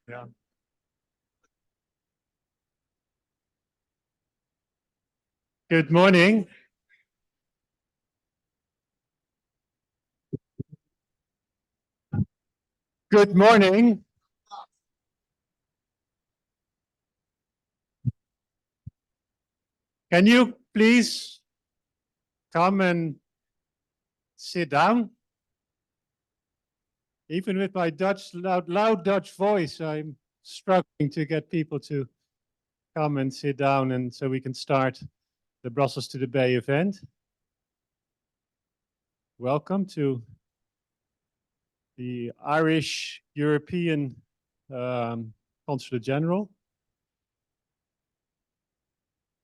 Yeah. Good morning. Good morning. Can you please come and sit down? Even with my loud Dutch voice, I'm struggling to get people to come and sit down, and so we can start the Brussels to the Bay event. Welcome to the Irish European Consulate General,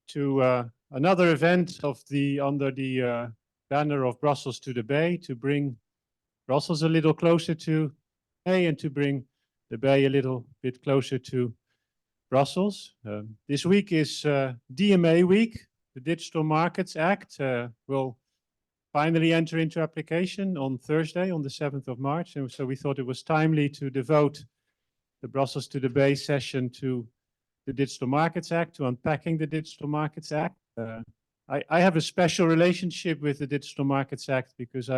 to another event under the banner of Brussels to the Bay, to bring Brussels a little closer to Bay and to bring the Bay a little bit closer to Brussels. This week is DMA week. The Digital Markets Act will finally enter into application on Thursday, on the 7th of March. And so we thought it was timely to devote the Brussels to the Bay session to the Digital Markets Act, to unpacking the Digital Markets Act. I have a special relationship with the Digital Markets Act because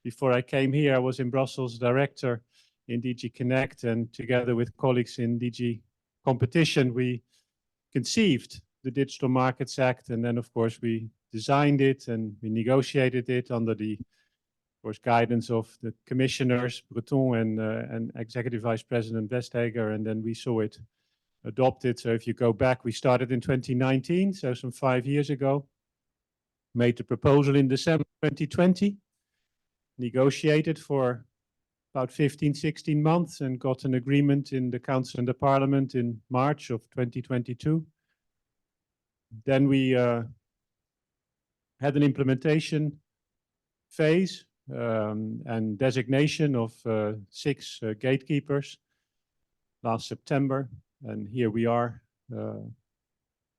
before I came here, I was in Brussels director in DG Connect, and together with colleagues in DG Competition, we conceived the Digital Markets Act, and then of course we designed it and we negotiated it under the, of course, guidance of the commissioners Breton and Executive Vice President Vestager, and then we saw it adopted. So if you go back, we started in 2019, so some 5 years ago, made the proposal in December 2020, negotiated for about 15, 16 months and got an agreement in the Council and the Parliament in March of 2022. Then we had an implementation phase and designation of 6 gatekeepers last September. And here we are,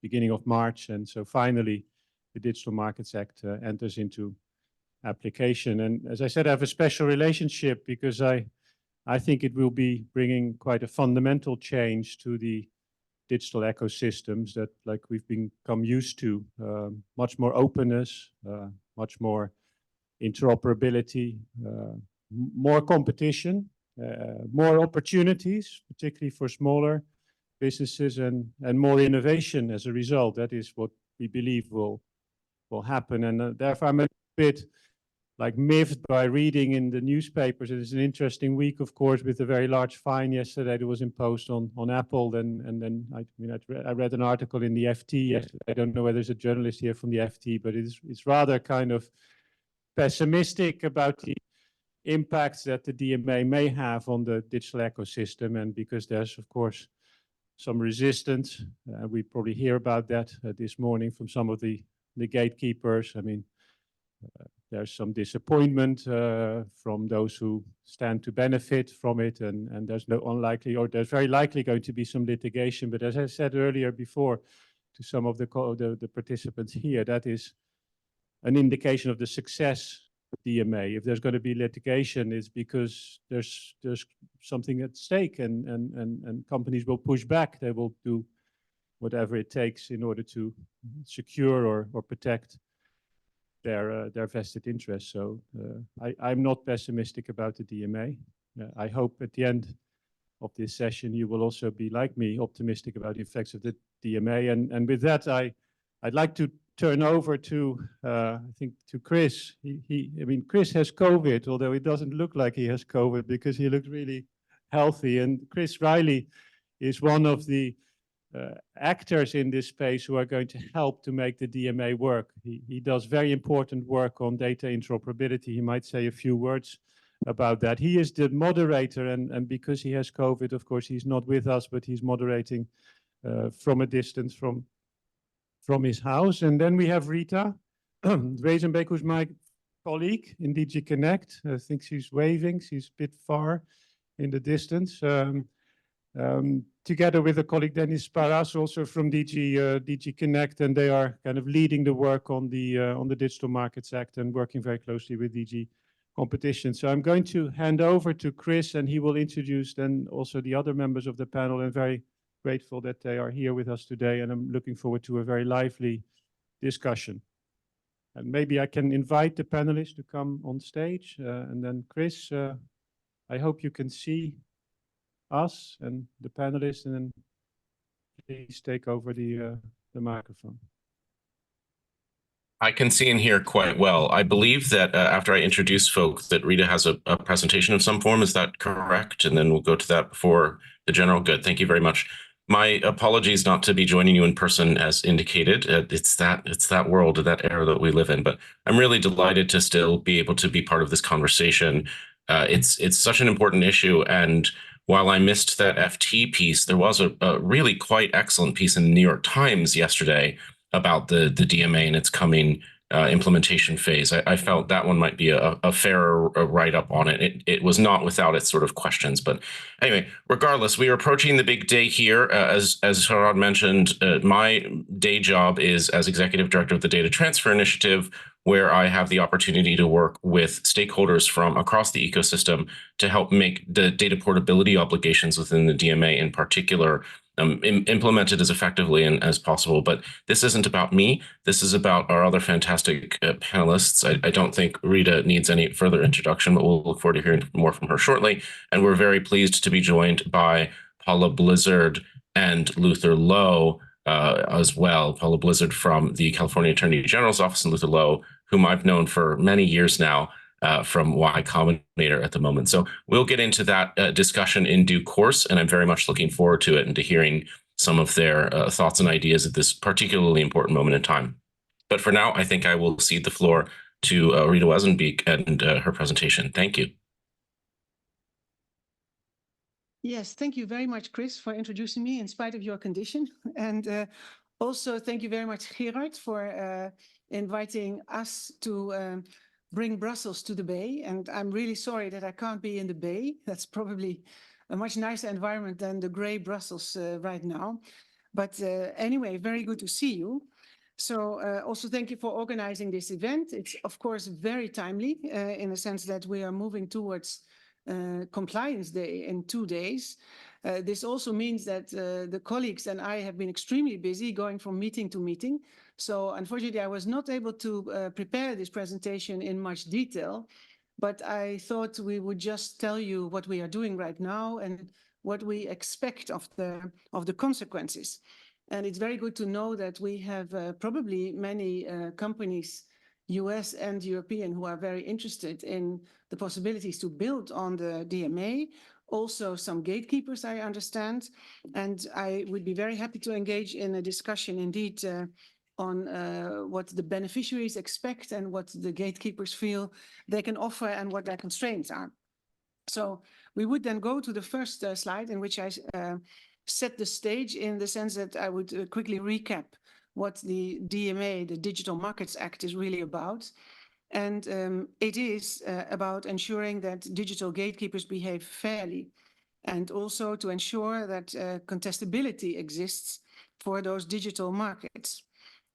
beginning of March. And so finally, the Digital Markets Act enters into application. And as I said, I have a special relationship because I think it will be bringing quite a fundamental change to the digital ecosystems that, like, we've become used to. Much more openness, much more interoperability, more competition, more opportunities, particularly for smaller businesses, and more innovation as a result. That is what we believe will happen. And therefore I'm a bit like miffed by reading in the newspapers. It is an interesting week, of course, with a very large fine yesterday that was imposed on Apple. And then I read an article in the FT. I don't know whether there's a journalist here from the FT, but it's rather kind of pessimistic about the impacts that the DMA may have on the digital ecosystem. And because there's, of course, some resistance, we probably hear about that this morning from some of the gatekeepers. I mean, there's some disappointment from those who stand to benefit from it, and there's there's very likely going to be some litigation. But as I said earlier before to some of the participants here, that is an indication of the success of DMA. If there's going to be litigation, it's because there's something at stake, and companies will push back. They will do whatever it takes in order to secure or protect their vested interests. So I'm not pessimistic about the DMA. I hope at the end of this session you will also be, like me, optimistic about the effects of the DMA. And with that, I'd like to turn over to I think to Chris. I mean, Chris has COVID, although it doesn't look like he has COVID because he looks really healthy. And Chris Riley is one of the actors in this space who are going to help to make the DMA work. He does very important work on data interoperability. He might say a few words about that. He is the moderator, and because he has COVID, of course, he's not with us, but he's moderating from a distance from his house. And then we have Rita Wezenbeek, who's my colleague in DG Connect. I think she's waving. She's a bit far in the distance. Together with a colleague, Dennis Paras, also from DG Connect, and they are kind of leading the work on the Digital Markets Act and working very closely with DG competition. So I'm going to hand over to Chris, and he will introduce then also the other members of the panel. And very grateful that they are here with us today, and I'm looking forward to a very lively discussion. And maybe I can invite the panelists to come on stage, and then Chris, I hope you can see us and the panelists, and then please take over the microphone. I can see and hear quite well. I believe that after I introduce folks, that Rita has a presentation of some form. Is that correct? And then we'll go to that before the general. Good. Thank you very much. My apologies not to be joining you in person as indicated. It's that world, that era that we live in. But I'm really delighted to still be able to be part of this conversation. It's such an important issue. And while I missed that FT piece, there was a really quite excellent piece in the New York Times yesterday about the DMA and its coming implementation phase. I felt that one might be a fairer write-up on it. It was not without its sort of questions. But anyway, regardless, we are approaching the big day here. As Gerard mentioned, my day job is as Executive Director of the Data Transfer Initiative, where I have the opportunity to work with stakeholders from across the ecosystem to help make the data portability obligations within the DMA in particular implemented as effectively and as possible. But this isn't about me. This is about our other fantastic panelists. I don't think Rita needs any further introduction, but we'll look forward to hearing more from her shortly. And we're very pleased to be joined by Paula Blizzard and Luther Lowe as well. Paula Blizzard from the California Attorney General's Office, and Luther Lowe, whom I've known for many years now, from Y Combinator at the moment. So we'll get into that discussion in due course, and I'm very much looking forward to it and to hearing some of their thoughts and ideas at this particularly important moment in time. But for now, I think I will cede the floor to Rita Wezenbeek and her presentation. Thank you. Yes, thank you very much, Chris, for introducing me in spite of your condition. And also thank you very much, Gerard, for inviting us to bring Brussels to the Bay. And I'm really sorry that I can't be in the Bay. That's probably a much nicer environment than the gray Brussels right now. But anyway, very good to see you. So also thank you for organizing this event. It's, of course, very timely in the sense that we are moving towards Compliance Day in 2 days. This also means that the colleagues and I have been extremely busy going from meeting to meeting. So unfortunately, I was not able to prepare this presentation in much detail, but I thought we would just tell you what we are doing right now and what we expect of the consequences. And it's very good to know that we have probably many companies, US and European, who are very interested in the possibilities to build on the DMA. Also some gatekeepers, I understand. And I would be very happy to engage in a discussion indeed on what the beneficiaries expect and what the gatekeepers feel they can offer and what their constraints are. So we would then go to the first slide in which I set the stage in the sense that I would quickly recap what the DMA, the Digital Markets Act, is really about. And it is about ensuring that digital gatekeepers behave fairly and also to ensure that contestability exists for those digital markets.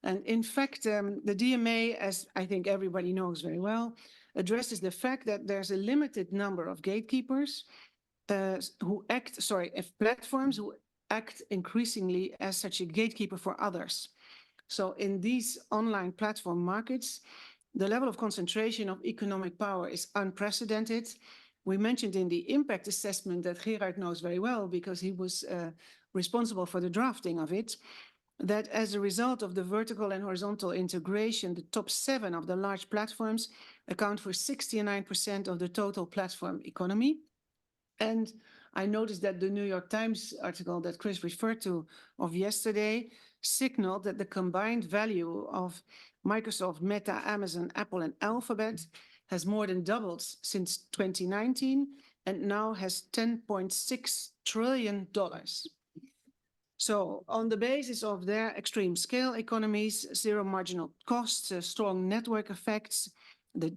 And in fact, the DMA, as I think everybody knows very well, addresses the fact that there's a limited number of gatekeepers platforms who act increasingly as such a gatekeeper for others. So in these online platform markets, the level of concentration of economic power is unprecedented. We mentioned in the impact assessment that Gerard knows very well because he was responsible for the drafting of it, that as a result of the vertical and horizontal integration, the top 7 of the large platforms account for 69% of the total platform economy. And I noticed that the New York Times article that Chris referred to of yesterday signaled that the combined value of Microsoft, Meta, Amazon, Apple, and Alphabet has more than doubled since 2019 and now has $10.6 trillion. So on the basis of their extreme scale economies, zero marginal costs, strong network effects, the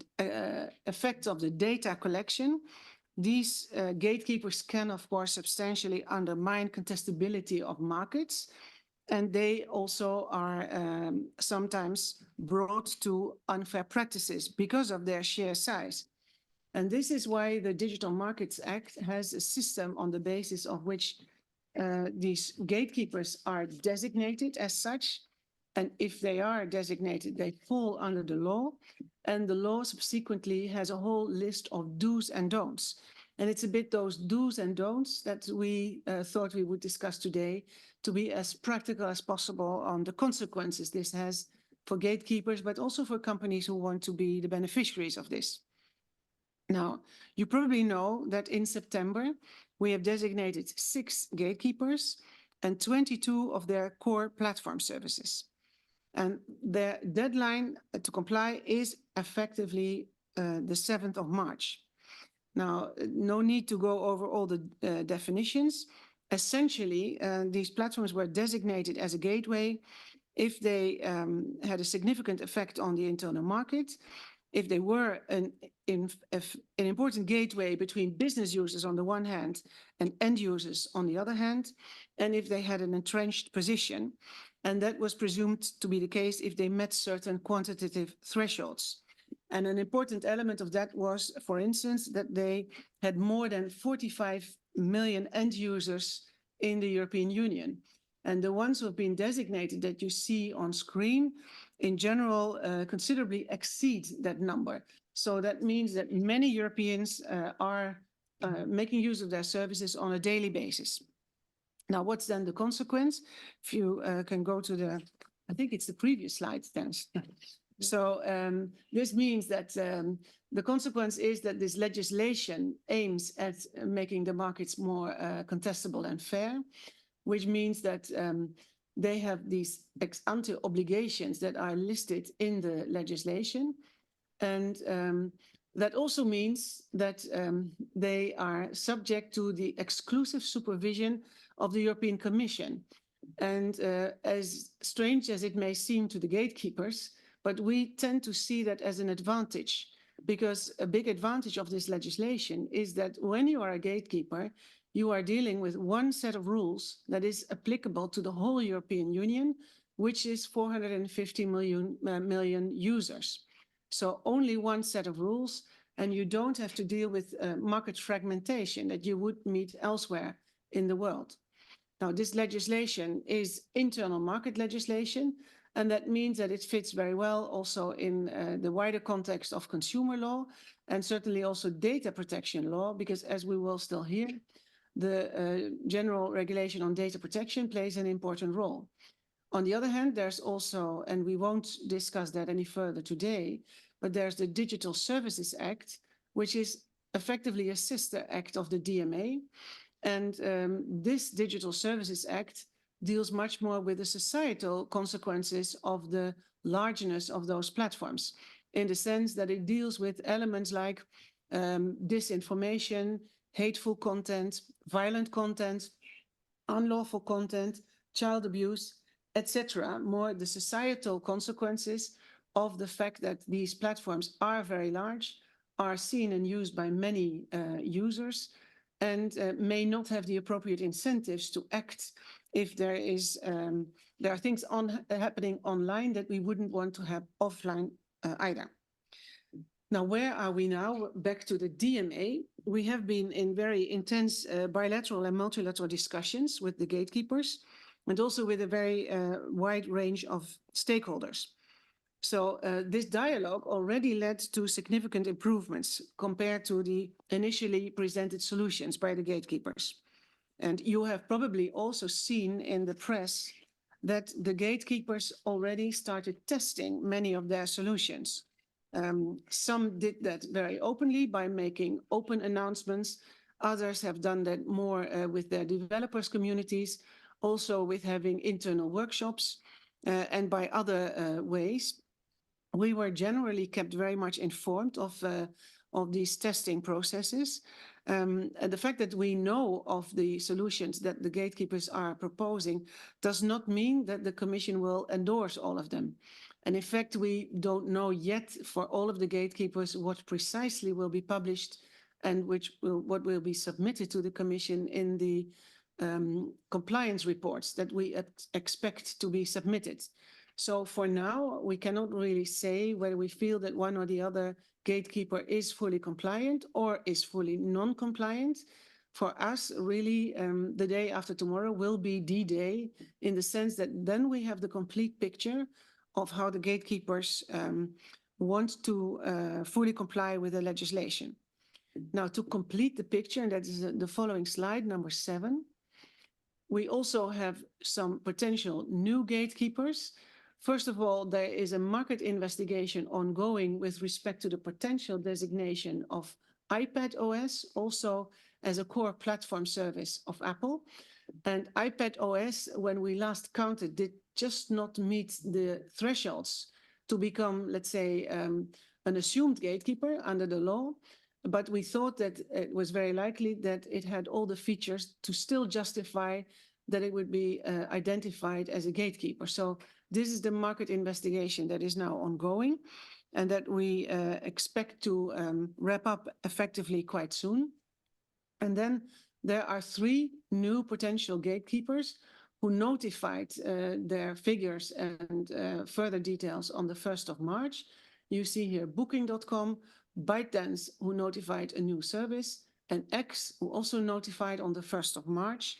effects of the data collection, these gatekeepers can, of course, substantially undermine contestability of markets, and they also are sometimes brought to unfair practices because of their sheer size. And this is why the Digital Markets Act has a system on the basis of which these gatekeepers are designated as such. And if they are designated, they fall under the law. And the law subsequently has a whole list of do's and don'ts. And it's a bit those do's and don'ts that we thought we would discuss today, to be as practical as possible on the consequences this has for gatekeepers, but also for companies who want to be the beneficiaries of this. Now, you probably know that in September, we have designated 6 gatekeepers and 22 of their core platform services. And their deadline to comply is effectively the 7th of March. Now, no need to go over all the definitions. Essentially, these platforms were designated as a gateway if they had a significant effect on the internal market, if they were an important gateway between business users on the one hand and end users on the other hand, and if they had an entrenched position. And that was presumed to be the case if they met certain quantitative thresholds. And an important element of that was, for instance, that they had more than 45 million end users in the European Union. And the ones who have been designated that you see on screen, in general, considerably exceed that number. So that means that many Europeans are making use of their services on a daily basis. Now, what's then the consequence? If you can go to the, I think it's the previous slide, Dennis. So this means that the consequence is that this legislation aims at making the markets more contestable and fair, which means that they have these ex ante obligations that are listed in the legislation. And that also means that they are subject to the exclusive supervision of the European Commission. And as strange as it may seem to the gatekeepers, but we tend to see that as an advantage, because a big advantage of this legislation is that when you are a gatekeeper, you are dealing with one set of rules that is applicable to the whole European Union, which is 450 million users. So only one set of rules, and you don't have to deal with market fragmentation that you would meet elsewhere in the world. Now, this legislation is internal market legislation, and that means that it fits very well also in the wider context of consumer law and certainly also data protection law, because as we will still hear, the general regulation on data protection plays an important role. On the other hand, there's also, and we won't discuss that any further today, but there's the Digital Services Act, which is effectively a sister act of the DMA. And this Digital Services Act deals much more with the societal consequences of the largeness of those platforms, in the sense that it deals with elements like disinformation, hateful content, violent content, unlawful content, child abuse, etc. More the societal consequences of the fact that these platforms are very large, are seen and used by many users, and may not have the appropriate incentives to act if there are things happening online that we wouldn't want to have offline either. Now, where are we now? Back to the DMA. We have been in very intense bilateral and multilateral discussions with the gatekeepers and also with a very wide range of stakeholders. So this dialogue already led to significant improvements compared to the initially presented solutions by the gatekeepers. And you have probably also seen in the press that the gatekeepers already started testing many of their solutions. Some did that very openly by making open announcements. Others have done that more with their developers communities, also with having internal workshops and by other ways. We were generally kept very much informed of these testing processes. And the fact that we know of the solutions that the gatekeepers are proposing does not mean that the Commission will endorse all of them. And in fact, we don't know yet for all of the gatekeepers what precisely will be published and what will be submitted to the Commission in the compliance reports that we expect to be submitted. So for now, we cannot really say whether we feel that one or the other gatekeeper is fully compliant or is fully non-compliant. For us, really, the day after tomorrow will be D-Day, in the sense that then we have the complete picture of how the gatekeepers want to fully comply with the legislation. Now, to complete the picture, and that is the following slide, number 7, we also have some potential new gatekeepers. First of all, there is a market investigation ongoing with respect to the potential designation of iPad OS, also as a core platform service of Apple. And iPad OS, when we last counted, did just not meet the thresholds to become, let's say, an assumed gatekeeper under the law. But we thought that it was very likely that it had all the features to still justify that it would be identified as a gatekeeper. So this is the market investigation that is now ongoing and that we expect to wrap up effectively quite soon. And then there are 3 new potential gatekeepers who notified their figures and further details on the 1st of March. You see here Booking.com, ByteDance, who notified a new service, and X, who also notified on the 1st of March.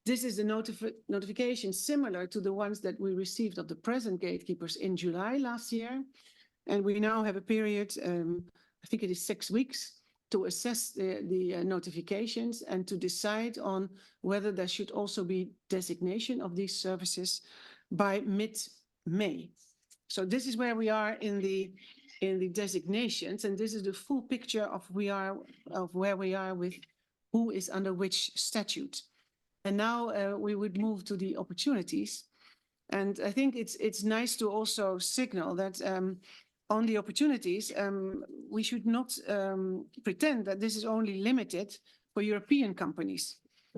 This is a notification similar to the ones that we received of the present gatekeepers in July last year. And we now have a period, I think it is 6 weeks, to assess the notifications and to decide on whether there should also be designation of these services by mid-May. So this is where we are in the designations, and this is the full picture of where we are with who is under which statute. And now we would move to the opportunities. And I think it's nice to also signal that on the opportunities, we should not pretend that this is only limited for European companies.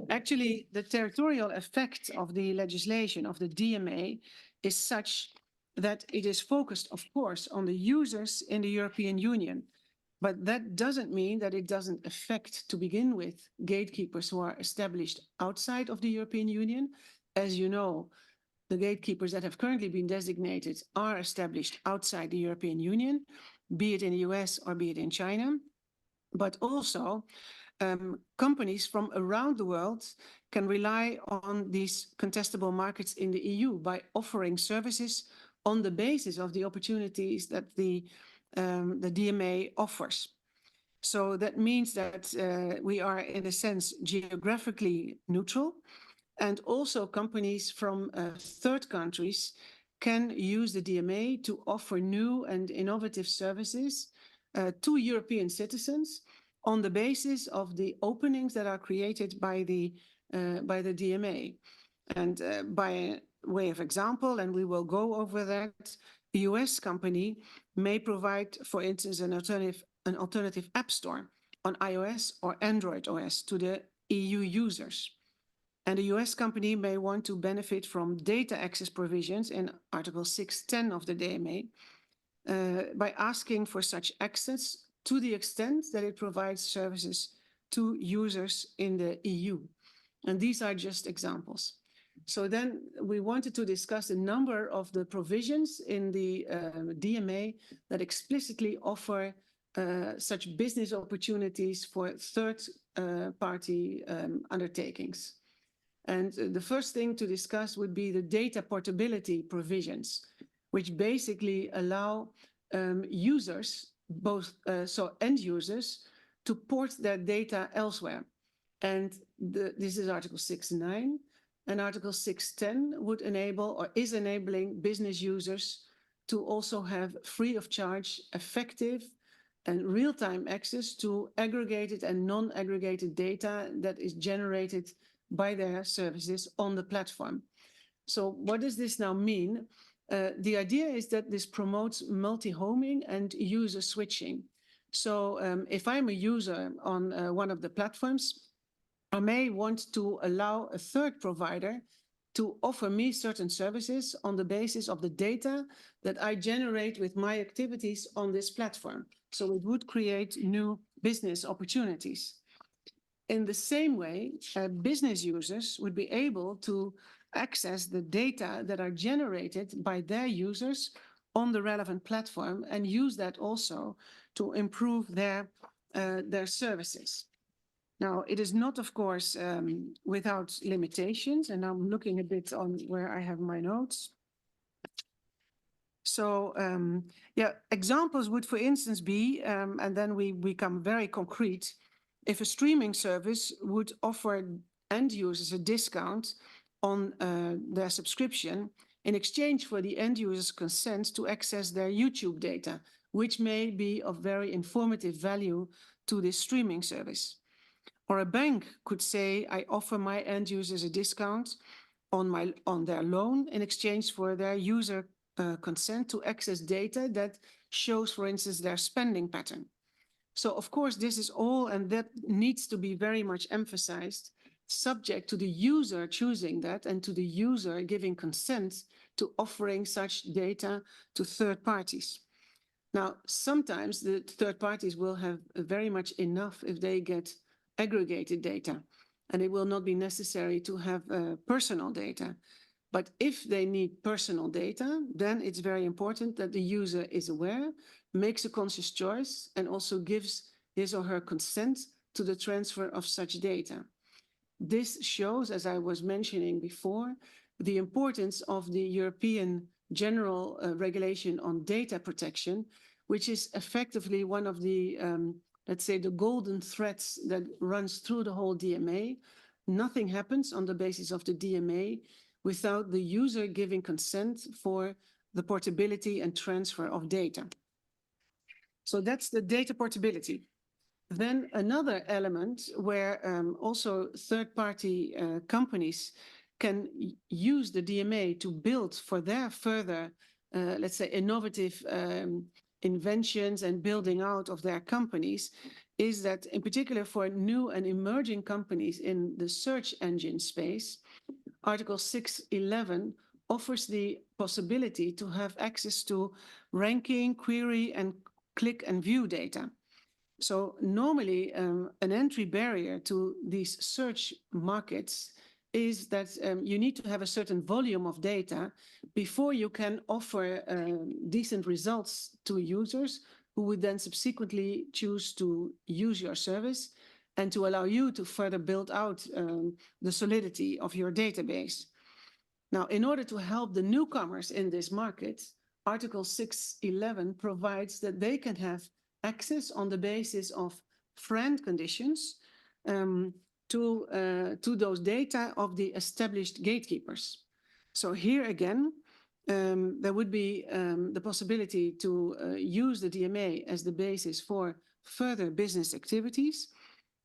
Actually, the territorial effect of the legislation of the DMA is such that it is focused, of course, on the users in the European Union. But that doesn't mean that it doesn't affect, to begin with, gatekeepers who are established outside of the European Union. As you know, the gatekeepers that have currently been designated are established outside the European Union, be it in the US or be it in China. But also, companies from around the world can rely on these contestable markets in the EU by offering services on the basis of the opportunities that the DMA offers. So that means that we are, in a sense, geographically neutral, and also companies from third countries can use the DMA to offer new and innovative services to European citizens on the basis of the openings that are created by the DMA. And by way of example, and we will go over that, a US company may provide, for instance, an alternative app store on iOS or Android OS to the EU users. And a US company may want to benefit from data access provisions in Article 610 of the DMA by asking for such access to the extent that it provides services to users in the EU. And these are just examples. So then we wanted to discuss a number of the provisions in the DMA that explicitly offer such business opportunities for third-party undertakings. And the first thing to discuss would be the data portability provisions, which basically allow users, both so end users, to port their data elsewhere. And this is Article 6.9. And Article 6.10 would enable, or is enabling, business users to also have free of charge, effective and real-time access to aggregated and non-aggregated data that is generated by their services on the platform. So what does this now mean? The idea is that this promotes multi-homing and user switching. So if I'm a user on one of the platforms, I may want to allow a third provider to offer me certain services on the basis of the data that I generate with my activities on this platform. So it would create new business opportunities. In the same way, business users would be able to access the data that are generated by their users on the relevant platform and use that also to improve their services. Now, it is not, of course, without limitations, and I'm looking a bit on where I have my notes. So, yeah, examples would, for instance, be, and then we become very concrete, if a streaming service would offer end users a discount on their subscription in exchange for the end user's consent to access their YouTube data, which may be of very informative value to this streaming service. Or a bank could say, I offer my end users a discount on their loan in exchange for their user consent to access data that shows, for instance, their spending pattern. So, of course, this is all, and that needs to be very much emphasized, subject to the user choosing that and to the user giving consent to offering such data to third parties. Now, sometimes the third parties will have very much enough if they get aggregated data, and it will not be necessary to have personal data. But if they need personal data, then it's very important that the user is aware, makes a conscious choice, and also gives his or her consent to the transfer of such data. This shows, as I was mentioning before, the importance of the European General Regulation on Data Protection, which is effectively one of the, let's say, the golden threads that runs through the whole DMA. Nothing happens on the basis of the DMA without the user giving consent for the portability and transfer of data. So that's the data portability. Then another element where also third-party companies can use the DMA to build for their further, let's say, innovative inventions and building out of their companies, is that in particular for new and emerging companies in the search engine space, Article 6.11 offers the possibility to have access to ranking, query, and click and view data. So normally an entry barrier to these search markets is that you need to have a certain volume of data before you can offer decent results to users who would then subsequently choose to use your service and to allow you to further build out the solidity of your database. Now, in order to help the newcomers in this market, Article 6.11 provides that they can have access on the basis of friend conditions to those data of the established gatekeepers. So here again, there would be the possibility to use the DMA as the basis for further business activities.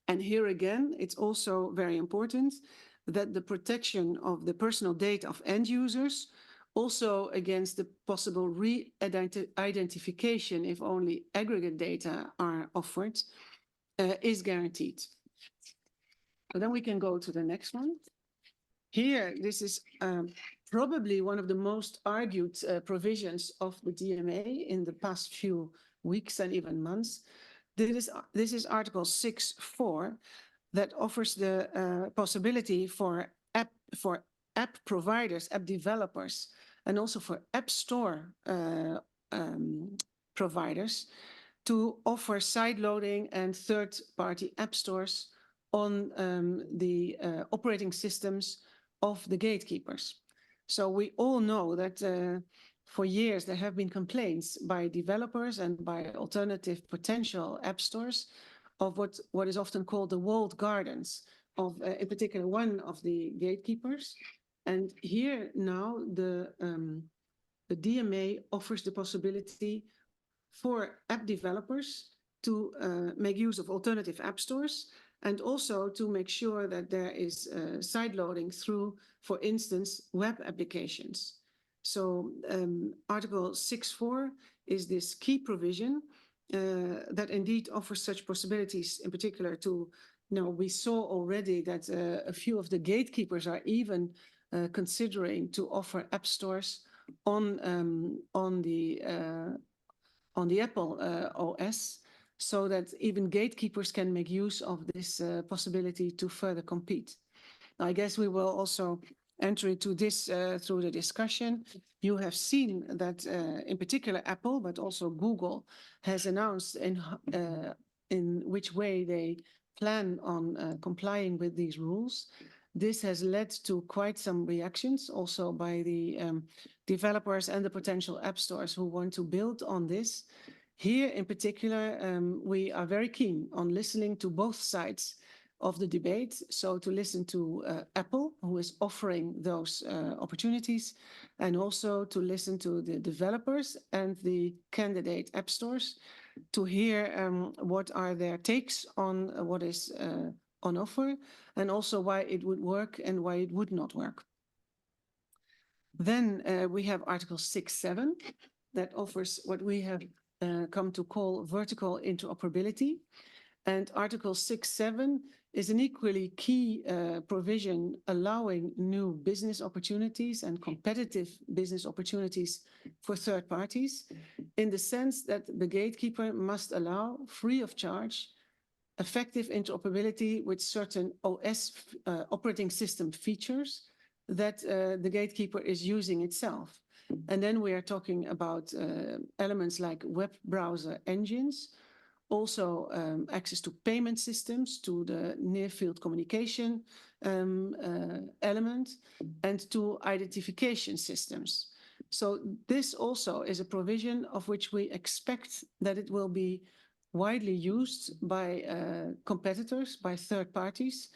And here again, it's also very important that the protection of the personal data of end users, also against the possible re-identification if only aggregate data are offered, is guaranteed. So then we can go to the next one. Here, this is probably one of the most argued provisions of the DMA in the past few weeks and even months. This is Article 6.4 that offers the possibility for app providers, app developers, and also for app store providers to offer sideloading and third-party app stores on the operating systems of the gatekeepers. So we all know that for years there have been complaints by developers and by alternative potential app stores of what is often called the walled gardens of, in particular, one of the gatekeepers. And here now the DMA offers the possibility for app developers to make use of alternative app stores and also to make sure that there is sideloading through, for instance, web applications. So Article 6.4 is this key provision that indeed offers such possibilities, in particular to, we saw already that a few of the gatekeepers are even considering to offer app stores on the Apple OS, so that even gatekeepers can make use of this possibility to further compete. Now, I guess we will also enter into this through the discussion. You have seen that in particular Apple, but also Google has announced in which way they plan on complying with these rules. This has led to quite some reactions also by the developers and the potential app stores who want to build on this. Here in particular, we are very keen on listening to both sides of the debate. So to listen to Apple, who is offering those opportunities, and also to listen to the developers and the candidate app stores to hear what are their takes on what is on offer, and also why it would work and why it would not work. Then we have Article 6.7 that offers what we have come to call vertical interoperability. And Article 6.7 is an equally key provision allowing new business opportunities and competitive business opportunities for third parties, in the sense that the gatekeeper must allow, free of charge, effective interoperability with certain OS operating system features that the gatekeeper is using itself. And then we are talking about elements like web browser engines, also access to payment systems, to the near-field communication element, and to identification systems. So this also is a provision of which we expect that it will be widely used by competitors, by third parties,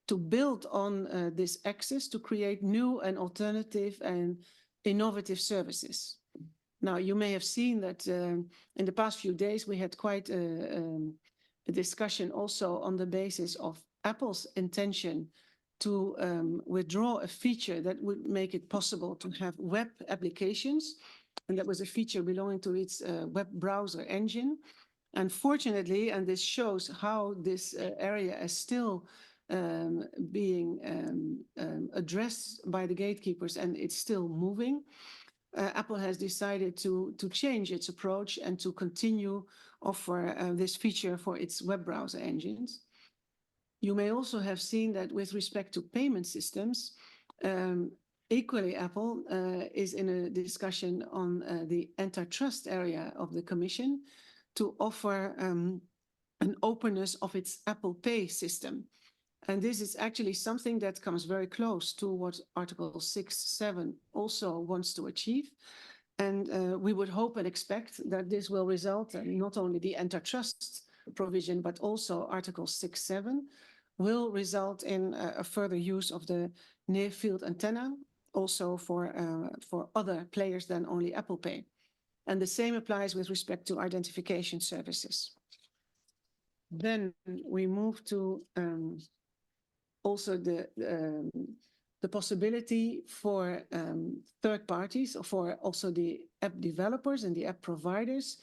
to build on this access to create new and alternative and innovative services. Now, you may have seen that in the past few days, we had quite a discussion also on the basis of Apple's intention to withdraw a feature that would make it possible to have web applications. And that was a feature belonging to its web browser engine. Unfortunately, and this shows how this area is still being addressed by the gatekeepers, and it's still moving. Apple has decided to change its approach and to continue offer this feature for its web browser engines. You may also have seen that with respect to payment systems, equally Apple is in a discussion on the antitrust area of the Commission to offer an openness of its Apple Pay system. And this is actually something that comes very close to what Article 6.7 also wants to achieve. And we would hope and expect that this will result in not only the antitrust provision, but also Article 6.7 will result in a further use of the near-field antenna, also for other players than only Apple Pay. And the same applies with respect to identification services. Then we move to also the possibility for third parties, or for also the app developers and the app providers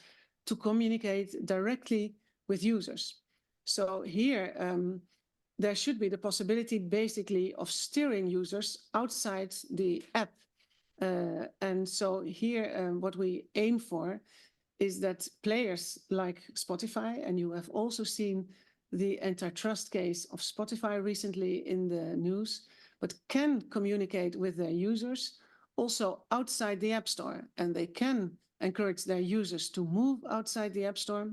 to communicate directly with users. So here, there should be the possibility basically of steering users outside the app. And so here, what we aim for is that players like Spotify, and you have also seen the antitrust case of Spotify recently in the news, but can communicate with their users also outside the App Store. And they can encourage their users to move outside the App Store.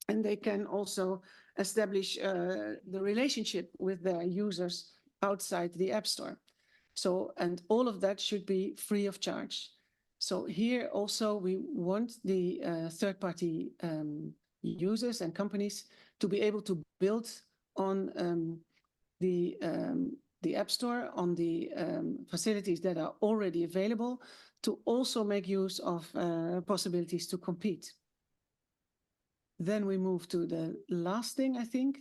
And they can also establish the relationship with their users outside the App Store. So, and all of that should be free of charge. So here also we want the third-party users and companies to be able to build on the App Store, on the facilities that are already available, to also make use of possibilities to compete. Then we move to the last thing, I think.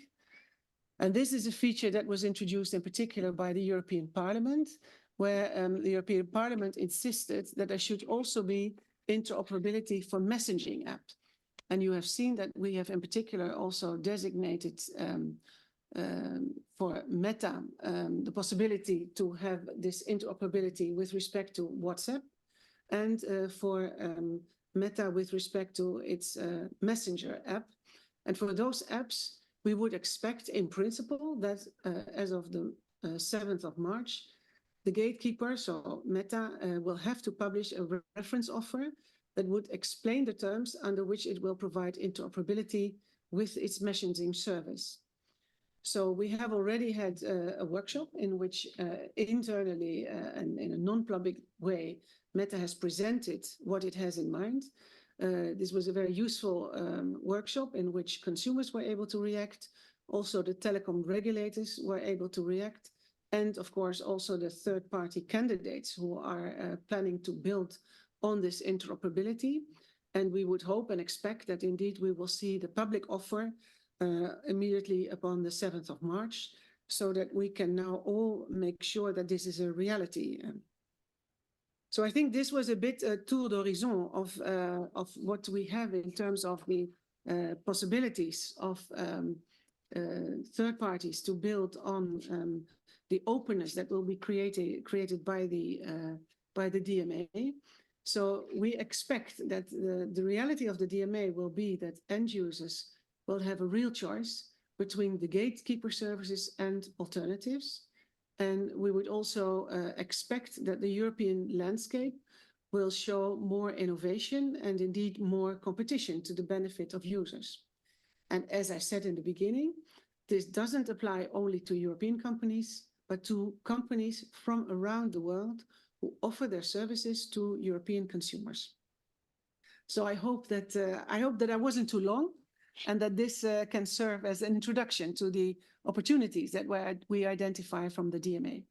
And this is a feature that was introduced in particular by the European Parliament, where the European Parliament insisted that there should also be interoperability for messaging apps. And you have seen that we have in particular also designated for Meta the possibility to have this interoperability with respect to WhatsApp, and for Meta with respect to its Messenger app. And for those apps, we would expect in principle that as of the 7th of March, the gatekeeper, so Meta, will have to publish a reference offer that would explain the terms under which it will provide interoperability with its messaging service. So we have already had a workshop in which internally and in a non-public way, Meta has presented what it has in mind. This was a very useful workshop in which consumers were able to react. Also, the telecom regulators were able to react. And of course, also the third-party candidates who are planning to build on this interoperability. And we would hope and expect that indeed we will see the public offer immediately upon the 7th of March, so that we can now all make sure that this is a reality. So I think this was a bit a tour d'horizon of what we have in terms of the possibilities of third parties to build on the openness that will be created by the DMA. So we expect that the reality of the DMA will be that end users will have a real choice between the gatekeeper services and alternatives. And we would also expect that the European landscape will show more innovation and indeed more competition to the benefit of users. And as I said in the beginning, this doesn't apply only to European companies, but to companies from around the world who offer their services to European consumers. So I hope that I wasn't too long, and that this can serve as an introduction to the opportunities that we identify from the DMA.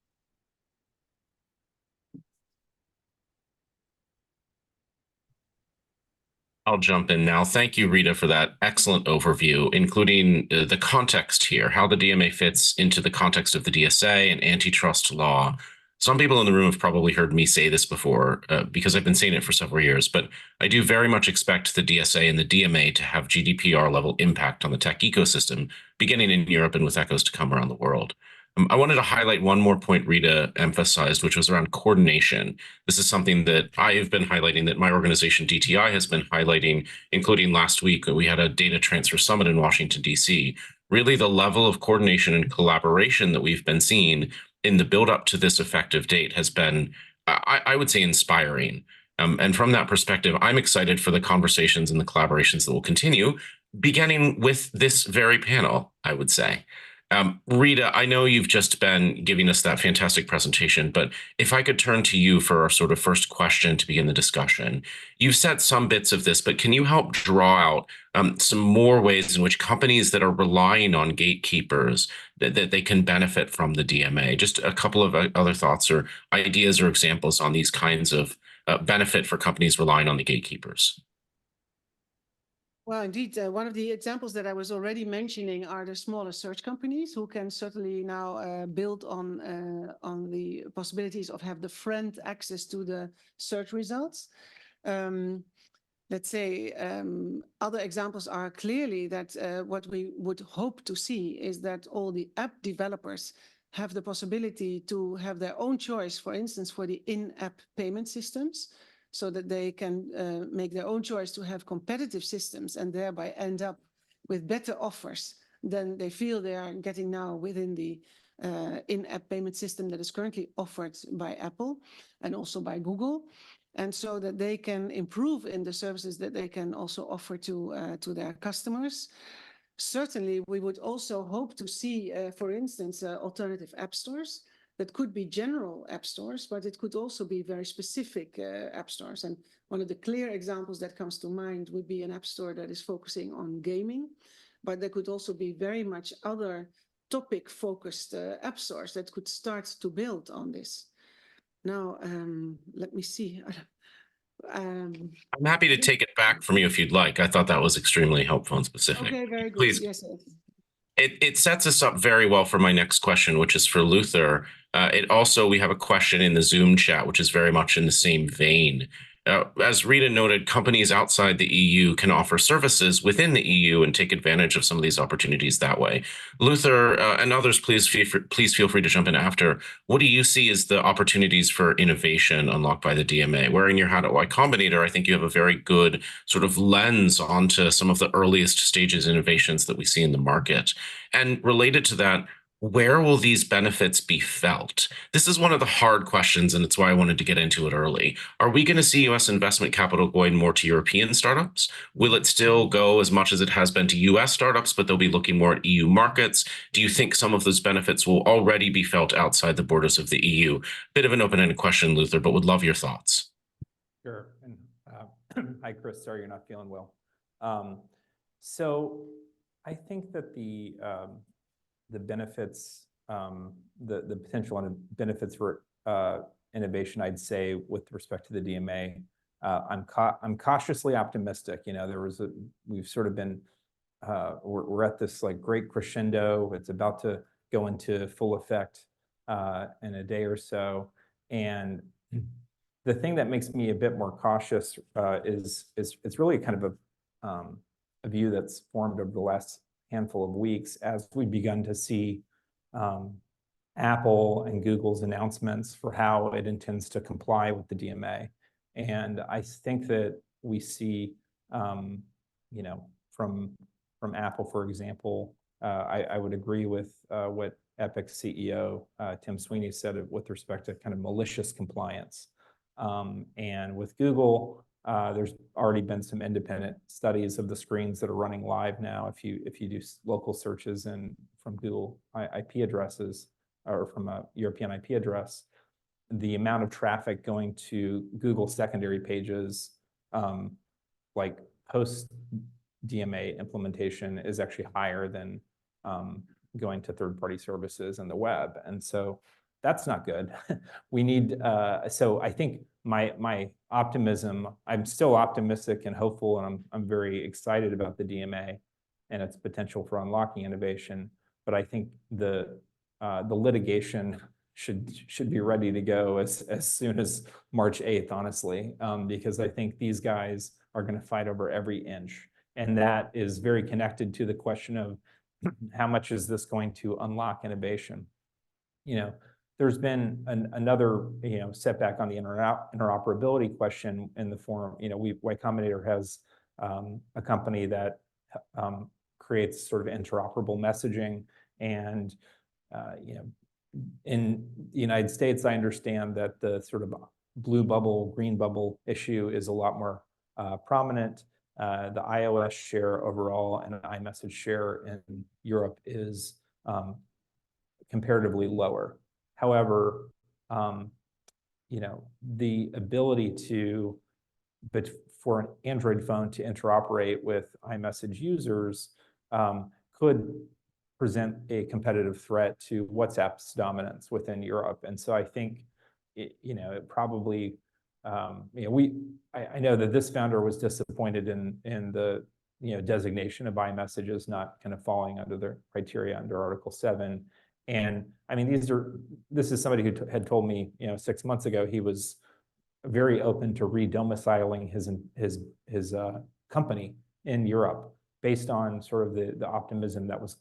I'll jump in now. Thank you, Rita, for that excellent overview, including the context here, how the DMA fits into the context of the DSA and antitrust law. Some people in the room have probably heard me say this before because I've been saying it for several years, but I do very much expect the DSA and the DMA to have GDPR level impact on the tech ecosystem, beginning in Europe and with echoes to come around the world. I wanted to highlight one more point Rita emphasized, which was around coordination. This is something that I have been highlighting, that my organization DTI has been highlighting, including last week, we had a data transfer summit in Washington, DC. Really, the level of coordination and collaboration that we've been seeing in the build up to this effective date has been, I would say, inspiring. And from that perspective, I'm excited for the conversations and the collaborations that will continue, beginning with this very panel, I would say. Rita, I know you've just been giving us that fantastic presentation, but if I could turn to you for our sort of first question to begin the discussion. You've said some bits of this, but can you help draw out some more ways in which companies that are relying on gatekeepers, that they can benefit from the DMA? Just a couple of other thoughts or ideas or examples on these kinds of benefit for companies relying on the gatekeepers. Well, indeed, one of the examples that I was already mentioning are the smaller search companies who can certainly now build on the possibilities of have the friend access to the search results. Let's say other examples are clearly that what we would hope to see is that all the app developers have the possibility to have their own choice, for instance, for the in-app payment systems, so that they can make their own choice to have competitive systems and thereby end up with better offers than they feel they are getting now within the in-app payment system that is currently offered by Apple and also by Google. And so that they can improve in the services that they can also offer to their customers. Certainly, we would also hope to see, for instance, alternative app stores. That could be general app stores, but it could also be very specific app stores. And one of the clear examples that comes to mind would be an app store that is focusing on gaming, but there could also be very much other topic-focused app stores that could start to build on this. Now, let me see. I'm happy to take it back from you if you'd like. I thought that was extremely helpful and specific. Okay, very good. Please. Yes. It sets us up very well for my next question, which is for Luther. We have a question in the Zoom chat, which is very much in the same vein. As Rita noted, companies outside the EU can offer services within the EU and take advantage of some of these opportunities that way. Luther and others, please feel free to jump in after. What do you see as the opportunities for innovation unlocked by the DMA? Wearing your hat at Y Combinator, I think you have a very good sort of lens onto some of the earliest stages innovations that we see in the market. And related to that, where will these benefits be felt? This is one of the hard questions, and it's why I wanted to get into it early. Are we going to see US investment capital going more to European startups? Will it still go as much as it has been to US startups, but they'll be looking more at EU markets? Do you think some of those benefits will already be felt outside the borders of the EU? Bit of an open-ended question, Luther, but would love your thoughts. Sure. And hi, Chris. Sorry you're not feeling well. So I think that the benefits, the potential benefits for innovation, I'd say, with respect to the DMA, I'm cautiously optimistic. You know, we've sort of been, we're at this like great crescendo. It's about to go into full effect in a day or so, and the thing that makes me a bit more cautious is it's really kind of a view that's formed over the last handful of weeks as we've begun to see Apple and Google's announcements for how it intends to comply with the DMA. And I think that we see, you know, from Apple, for example, I would agree with what Epic's CEO, Tim Sweeney, said with respect to kind of malicious compliance. And with Google, there's already been some independent studies of the screens that are running live now. If you do local searches from Google IP addresses or from a European IP address, the amount of traffic going to Google secondary pages, like post DMA implementation, is actually higher than going to third-party services and the web. And so that's not good. We need, so I think my optimism, I'm still optimistic and hopeful, and I'm very excited about the DMA and its potential for unlocking innovation. But I think the litigation should be ready to go as soon as March 8th, honestly, because I think these guys are going to fight over every inch. And that is very connected to the question of how much is this going to unlock innovation? You know, there's been another, you know, setback on the interoperability question in the form, you know, Y Combinator has a company that creates sort of interoperable messaging. And, you know, in the United States, I understand that the sort of blue bubble, green bubble issue is a lot more prominent. The iOS share overall and iMessage share in Europe is comparatively lower. However, you know, the ability for an Android phone to interoperate with iMessage users could present a competitive threat to WhatsApp's dominance within Europe. And so I think, you know, it probably, you know, I know that this founder was disappointed in the, you know, designation of iMessages not kind of falling under the criteria under Article 7. And I mean, this is somebody who had told me, you know, 6 months ago, he was very open to re-domiciling his company in Europe based on sort of the optimism that was,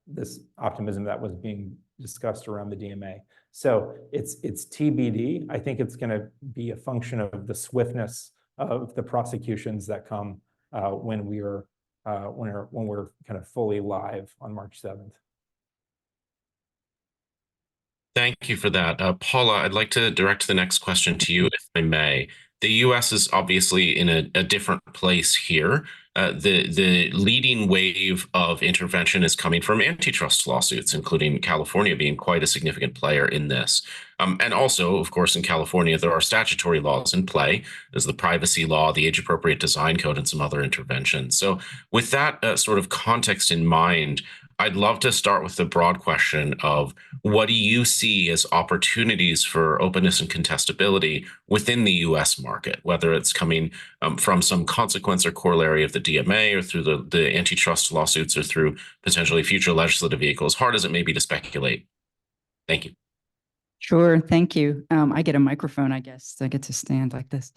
this optimism that was being discussed around the DMA. So it's TBD. I think it's going to be a function of the swiftness of the prosecutions that come when we're kind of fully live on March 7th. Thank you for that. Paula, I'd like to direct the next question to you, if I may. The US is obviously in a different place here. The leading wave of intervention is coming from antitrust lawsuits, including California being quite a significant player in this. And also, of course, in California, there are statutory laws in play. There's the privacy law, the age-appropriate design code, and some other interventions. So with that sort of context in mind, I'd love to start with the broad question of what do you see as opportunities for openness and contestability within the US market, whether it's coming from some consequence or corollary of the DMA or through the antitrust lawsuits or through potentially future legislative vehicles, hard as it may be to speculate. Thank you. Sure, thank you. I get a microphone, I guess. I get to stand like this.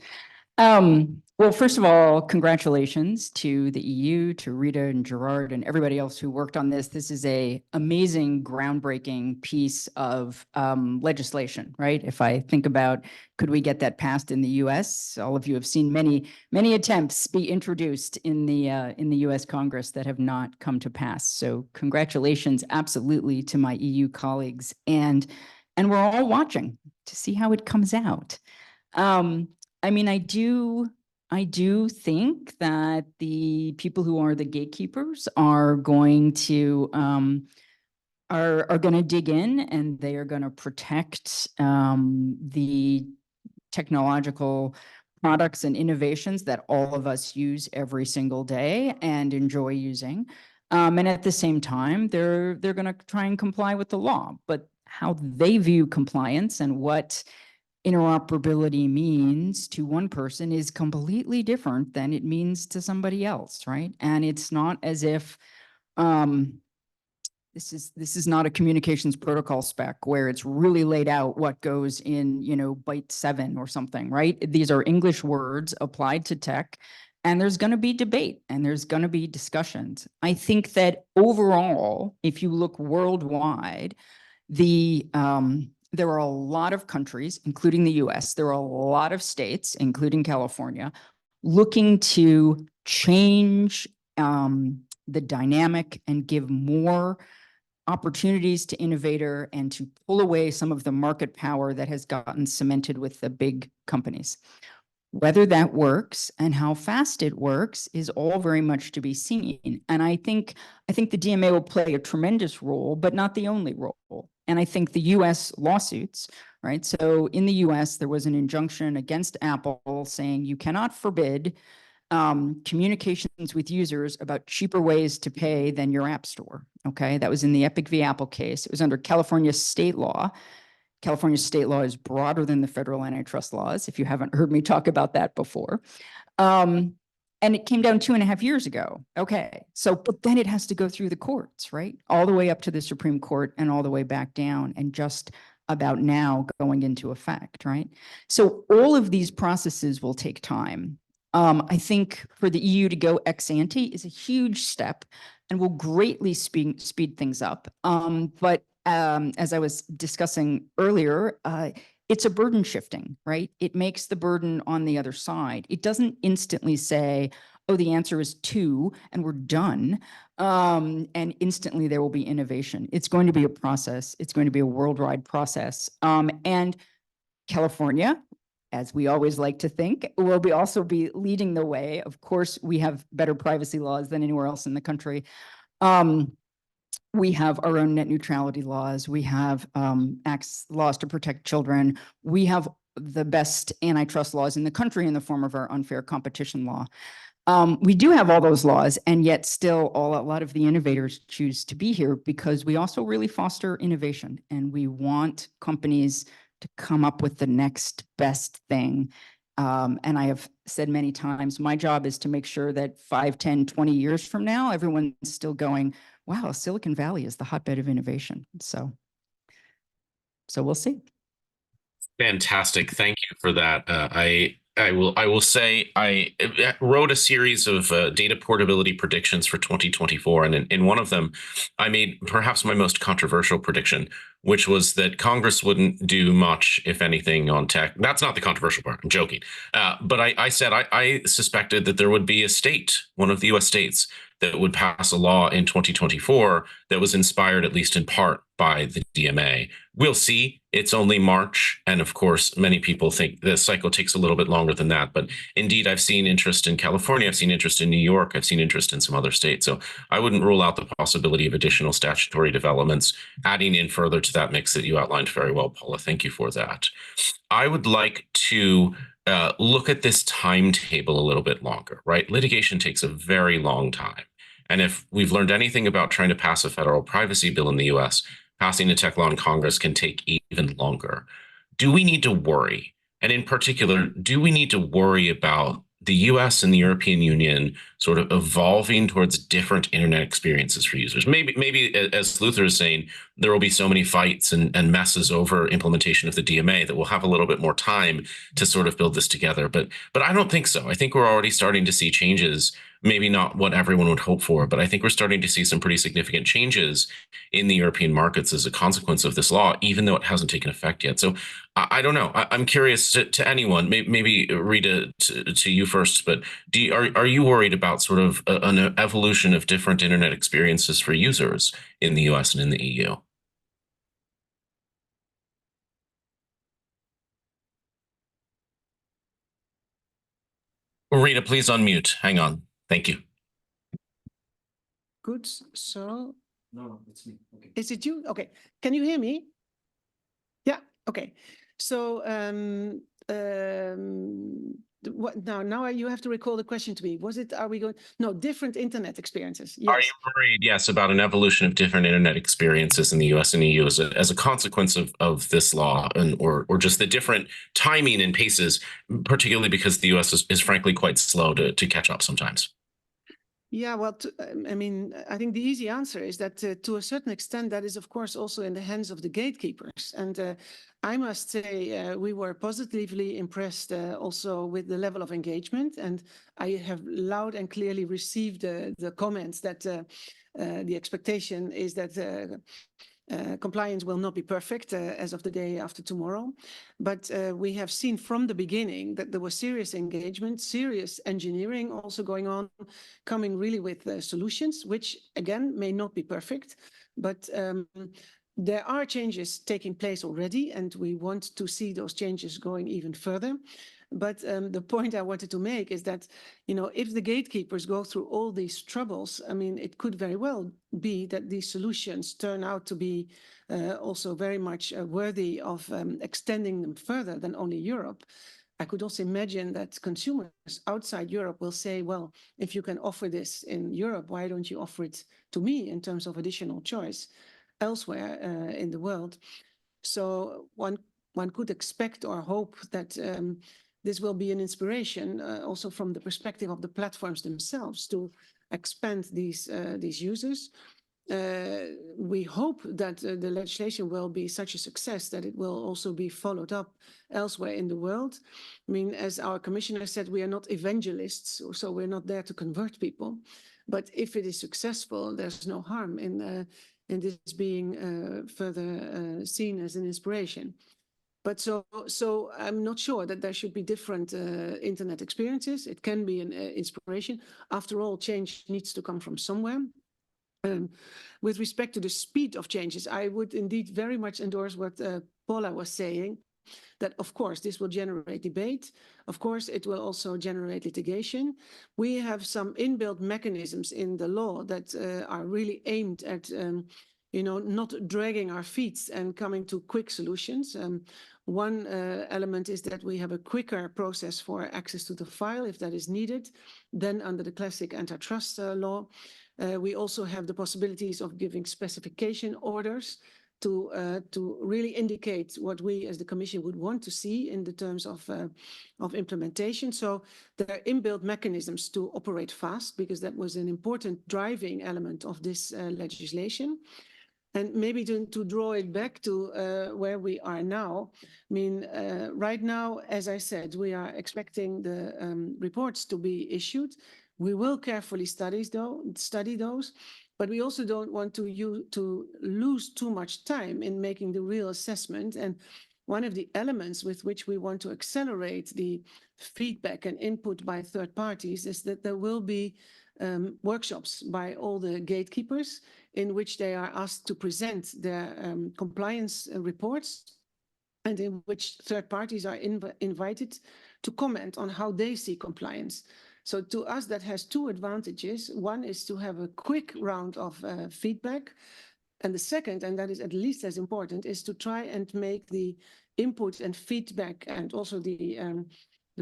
Well, first of all, congratulations to the EU, to Rita and Gerard and everybody else who worked on this. This is a amazing, groundbreaking piece of legislation, right? If I think about, could we get that passed in the US? All of you have seen many attempts be introduced in the US Congress that have not come to pass. So congratulations, absolutely, to my EU colleagues, and we're all watching to see how it comes out. I mean, I do think that the people who are the gatekeepers are going to dig in, and they are going to protect the technological products and innovations that all of us use every single day and enjoy using. And at the same time, they're going to try and comply with the law. But how they view compliance and what interoperability means to one person is completely different than it means to somebody else, right? And it's not as if this is not a communications protocol spec where it's really laid out what goes in, byte 7 or something, right? These are English words applied to tech, and there's going to be debate and there's going to be discussions. I think that overall, if you look worldwide, there are a lot of countries, including the US, there are a lot of states, including California, looking to change the dynamic and give more opportunities to innovator and to pull away some of the market power that has gotten cemented with the big companies. Whether that works and how fast it works is all very much to be seen. And I think the DMA will play a tremendous role, but not the only role. And I think the US lawsuits, right? So in the US, there was an injunction against Apple saying you cannot forbid communications with users about cheaper ways to pay than your app store. Okay, that was in the Epic v. Apple case. It was under California state law. California state law is broader than the federal antitrust laws, if you haven't heard me talk about that before. And it came down 2.5 years ago. Okay, so, but then it has to go through the courts, right? All the way up to the Supreme Court and all the way back down, and just about now going into effect, right? So all of these processes will take time. I think for the EU to go ex ante is a huge step and will greatly speed things up. But as I was discussing earlier, it's a burden shifting, right? It makes the burden on the other side. It doesn't instantly say, oh, the answer is 2 and we're done. And instantly there will be innovation. It's going to be a process. It's going to be a worldwide process. And California, as we always like to think, will also be leading the way. Of course, we have better privacy laws than anywhere else in the country. We have our own net neutrality laws. We have laws to protect children. We have the best antitrust laws in the country in the form of our unfair competition law. We do have all those laws, and yet still a lot of the innovators choose to be here because we also really foster innovation, and we want companies to come up with the next best thing. And I have said many times, my job is to make sure that 5, 10, 20 years from now, everyone's still going, wow, Silicon Valley is the hotbed of innovation. So we'll see. Fantastic. Thank you for that. I will say I wrote a series of data portability predictions for 2024, and in one of them, I made perhaps my most controversial prediction, which was that Congress wouldn't do much, if anything, on tech. That's not the controversial part. I'm joking. But I said I suspected that there would be a state, one of the U.S. states, that would pass a law in 2024 that was inspired, at least in part, by the DMA. We'll see. It's only March. And of course, many people think the cycle takes a little bit longer than that. But indeed, I've seen interest in California. I've seen interest in New York. I've seen interest in some other states. So I wouldn't rule out the possibility of additional statutory developments adding in further to that mix that you outlined very well, Paula. Thank you for that. I would like to look at this timetable a little bit longer, right? Litigation takes a very long time. And if we've learned anything about trying to pass a federal privacy bill in the US, passing a tech law in Congress can take even longer. Do we need to worry? And in particular, do we need to worry about the US and the European Union sort of evolving towards different internet experiences for users. Maybe as Luther is saying, there will be so many fights and messes over implementation of the DMA that we'll have a little bit more time to sort of build this together. But I don't think so. I think we're already starting to see changes, maybe not what everyone would hope for, but I think we're starting to see some pretty significant changes in the European markets as a consequence of this law, even though it hasn't taken effect yet. So I don't know. I'm curious to anyone, maybe Rita, to you first, but are you worried about sort of an evolution of different internet experiences for users in the US and in the EU? Rita, please unmute. Hang on. Thank you. Good. So No, it's me. Okay. is it you? Okay. Can you hear me? Yeah. Okay. So what now you have to recall the question to me. Was it, are we going, no, different internet experiences? Yes. Are you worried, yes, about an evolution of different internet experiences in the US and EU as a consequence of this law, and or just the different timing and paces, particularly because the US is frankly quite slow to catch up sometimes? Yeah, well, I mean, I think the easy answer is that to a certain extent, that is, of course, also in the hands of the gatekeepers. And I must say, we were positively impressed also with the level of engagement. And I have loud and clearly received the comments that the expectation is that compliance will not be perfect as of the day after tomorrow. But we have seen from the beginning that there was serious engagement, serious engineering also going on, coming really with solutions, which again may not be perfect, but there are changes taking place already, and we want to see those changes going even further. But the point I wanted to make is that, you know, if the gatekeepers go through all these troubles, I mean, it could very well be that these solutions turn out to be also very much worthy of extending them further than only Europe. I could also imagine that consumers outside Europe will say, well, if you can offer this in Europe, why don't you offer it to me in terms of additional choice elsewhere in the world? So one could expect or hope that this will be an inspiration also from the perspective of the platforms themselves to expand these users. We hope that the legislation will be such a success that it will also be followed up elsewhere in the world. I mean, as our commissioner said, we are not evangelists, so we're not there to convert people. But if it is successful, there's no harm in this being further seen as an inspiration. But so I'm not sure that there should be different internet experiences. It can be an inspiration. After all, change needs to come from somewhere. With respect to the speed of changes, I would indeed very much endorse what Paula was saying, that of course this will generate debate. Of course, it will also generate litigation. We have some inbuilt mechanisms in the law that are really aimed at you know, not dragging our feet and coming to quick solutions. One element is that we have a quicker process for access to the file if that is needed than under the classic antitrust law. We also have the possibilities of giving specification orders to really indicate what we as the Commission would want to see in the terms of implementation. So there are inbuilt mechanisms to operate fast, because that was an important driving element of this legislation. And maybe to draw it back to where we are now. I mean, right now, as I said, we are expecting the reports to be issued. We will carefully study those, but we also don't want to lose too much time in making the real assessment. And one of the elements with which we want to accelerate the feedback and input by third parties is that there will be workshops by all the gatekeepers in which they are asked to present their compliance reports, and in which third parties are invited to comment on how they see compliance. So to us, that has two advantages. One is to have a quick round of feedback. And the second, and that is at least as important, is to try and make the input and feedback and also the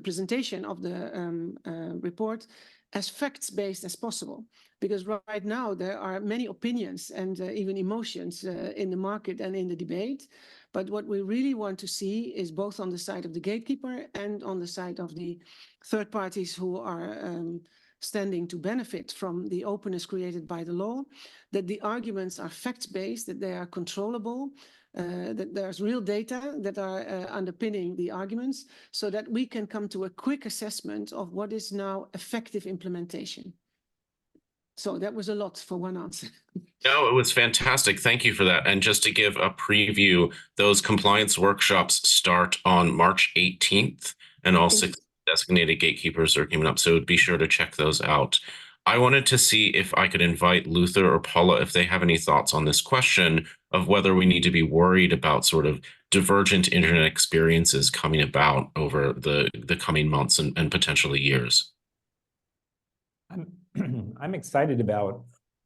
presentation of the report as facts-based as possible. Because right now there are many opinions and even emotions in the market and in the debate. But what we really want to see is both on the side of the gatekeeper and on the side of the third parties who are standing to benefit from the openness created by the law, that the arguments are fact-based, that they are controllable, that there's real data that are underpinning the arguments, so that we can come to a quick assessment of what is now effective implementation. So that was a lot for one answer. No, it was fantastic. Thank you for that. And just to give a preview, those compliance workshops start on March 18th, and all 6 designated gatekeepers are coming up. So be sure to check those out. I wanted to see if I could invite Luther or Paula if they have any thoughts on this question of whether we need to be worried about sort of divergent internet experiences coming about over the coming months and potentially years. I'm excited about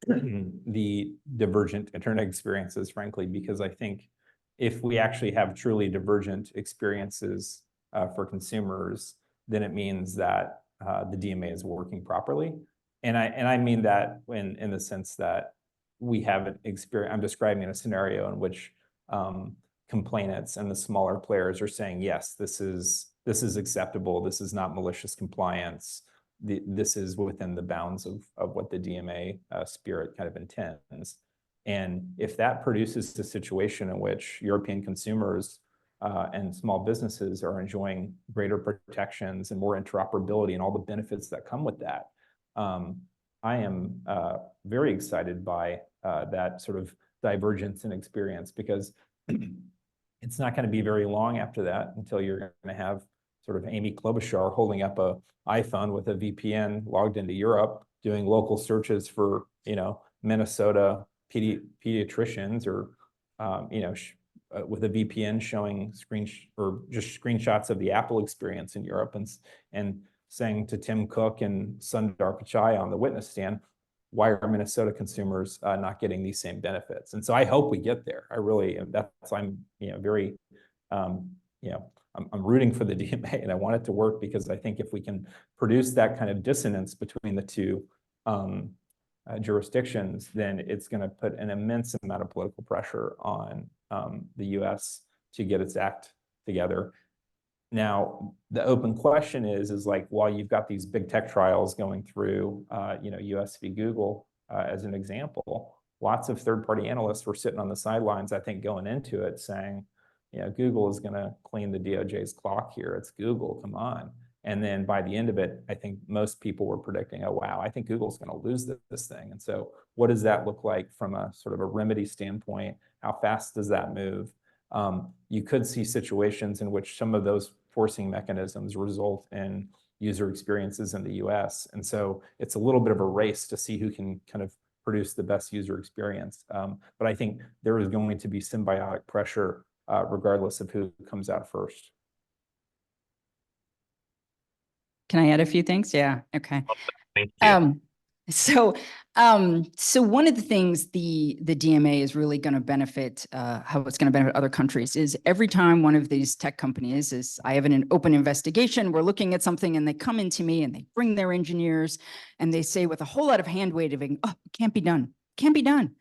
the divergent internet experiences, frankly, because I think if we actually have truly divergent experiences for consumers, then it means that the DMA is working properly. And I mean that in the sense that we have an experience. I'm describing a scenario in which complainants and the smaller players are saying, yes, this is acceptable. This is not malicious compliance. This is within the bounds of what the DMA spirit kind of intends. And if that produces a situation in which European consumers and small businesses are enjoying greater protections and more interoperability and all the benefits that come with that, I am very excited by that sort of divergence in experience, because it's not going to be very long after that until you're going to have sort of Amy Klobuchar holding up an iPhone with a VPN logged into Europe, doing local searches for, Minnesota pediatricians, or, with a VPN showing screenshots of the Apple experience in Europe, and saying to Tim Cook and Sundar Pichai on the witness stand, why are Minnesota consumers not getting these same benefits? And so I hope we get there. I really, I'm very, I'm rooting for the DMA, and I want it to work, because I think if we can produce that kind of dissonance between the two jurisdictions, then it's going to put an immense amount of political pressure on the U.S. to get its act together. Now, the open question is like, while you've got these big tech trials going through, US v. Google as an example, lots of third-party analysts were sitting on the sidelines, I think, going into it saying, Google is going to clean the DOJ's clock here. It's Google, come on. And then by the end of it, I think most people were predicting, oh, wow, I think Google's going to lose this thing. And so what does that look like from a sort of a remedy standpoint? How fast does that move? You could see situations in which some of those forcing mechanisms result in user experiences in the US. And so it's a little bit of a race to see who can kind of produce the best user experience. But I think there is going to be symbiotic pressure regardless of who comes out first. Can I add a few things? Yeah. Okay. Thank you. So one of the things the DMA is really going to benefit, how it's going to benefit other countries, is every time one of these tech companies is, I have an open investigation, we're looking at something, and they come into me and they bring their engineers and they say with a whole lot of hand waving, oh, it can't be done, can't be done.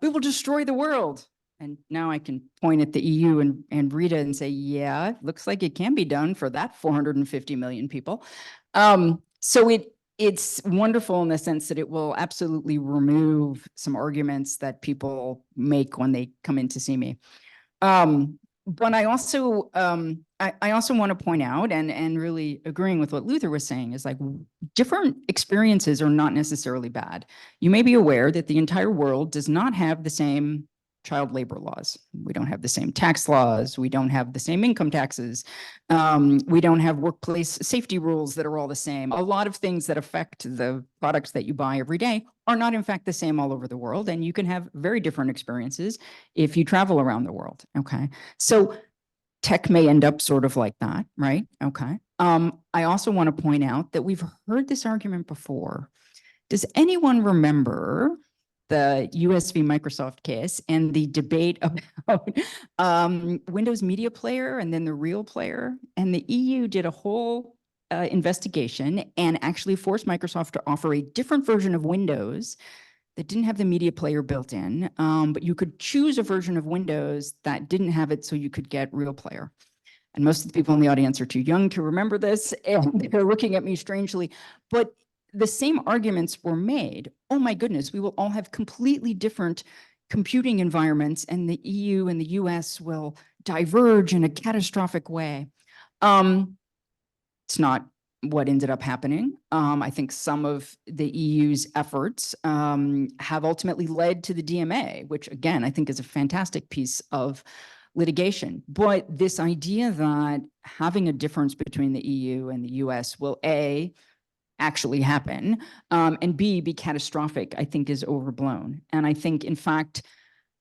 We will destroy the world. And now I can point at the EU and Rita and say, yeah, it looks like it can be done for that 450 million people. So it's wonderful in the sense that it will absolutely remove some arguments that people make when they come in to see me. But I also want to point out, and really agreeing with what Luther was saying, is like different experiences are not necessarily bad. You may be aware that the entire world does not have the same child labor laws. We don't have the same tax laws. We don't have the same income taxes. We don't have workplace safety rules that are all the same. A lot of things that affect the products that you buy every day are not in fact the same all over the world. And you can have very different experiences if you travel around the world. Okay. So tech may end up sort of like that, right? Okay. I also want to point out that we've heard this argument before. Does anyone remember the US v. Microsoft case and the debate about Windows Media Player and then the Real Player? And the EU did a whole investigation and actually forced Microsoft to offer a different version of Windows that didn't have the media player built in, but you could choose a version of Windows that didn't have it so you could get Real Player. And most of the people in the audience are too young to remember this, and they're looking at me strangely. But the same arguments were made. Oh my goodness, we will all have completely different computing environments, and the EU and the US will diverge in a catastrophic way. It's not what ended up happening. I think some of the EU's efforts have ultimately led to the DMA, which again, I think is a fantastic piece of litigation. But this idea that having a difference between the EU and the US will A, actually happen, and B, be catastrophic, I think is overblown. And I think, in fact,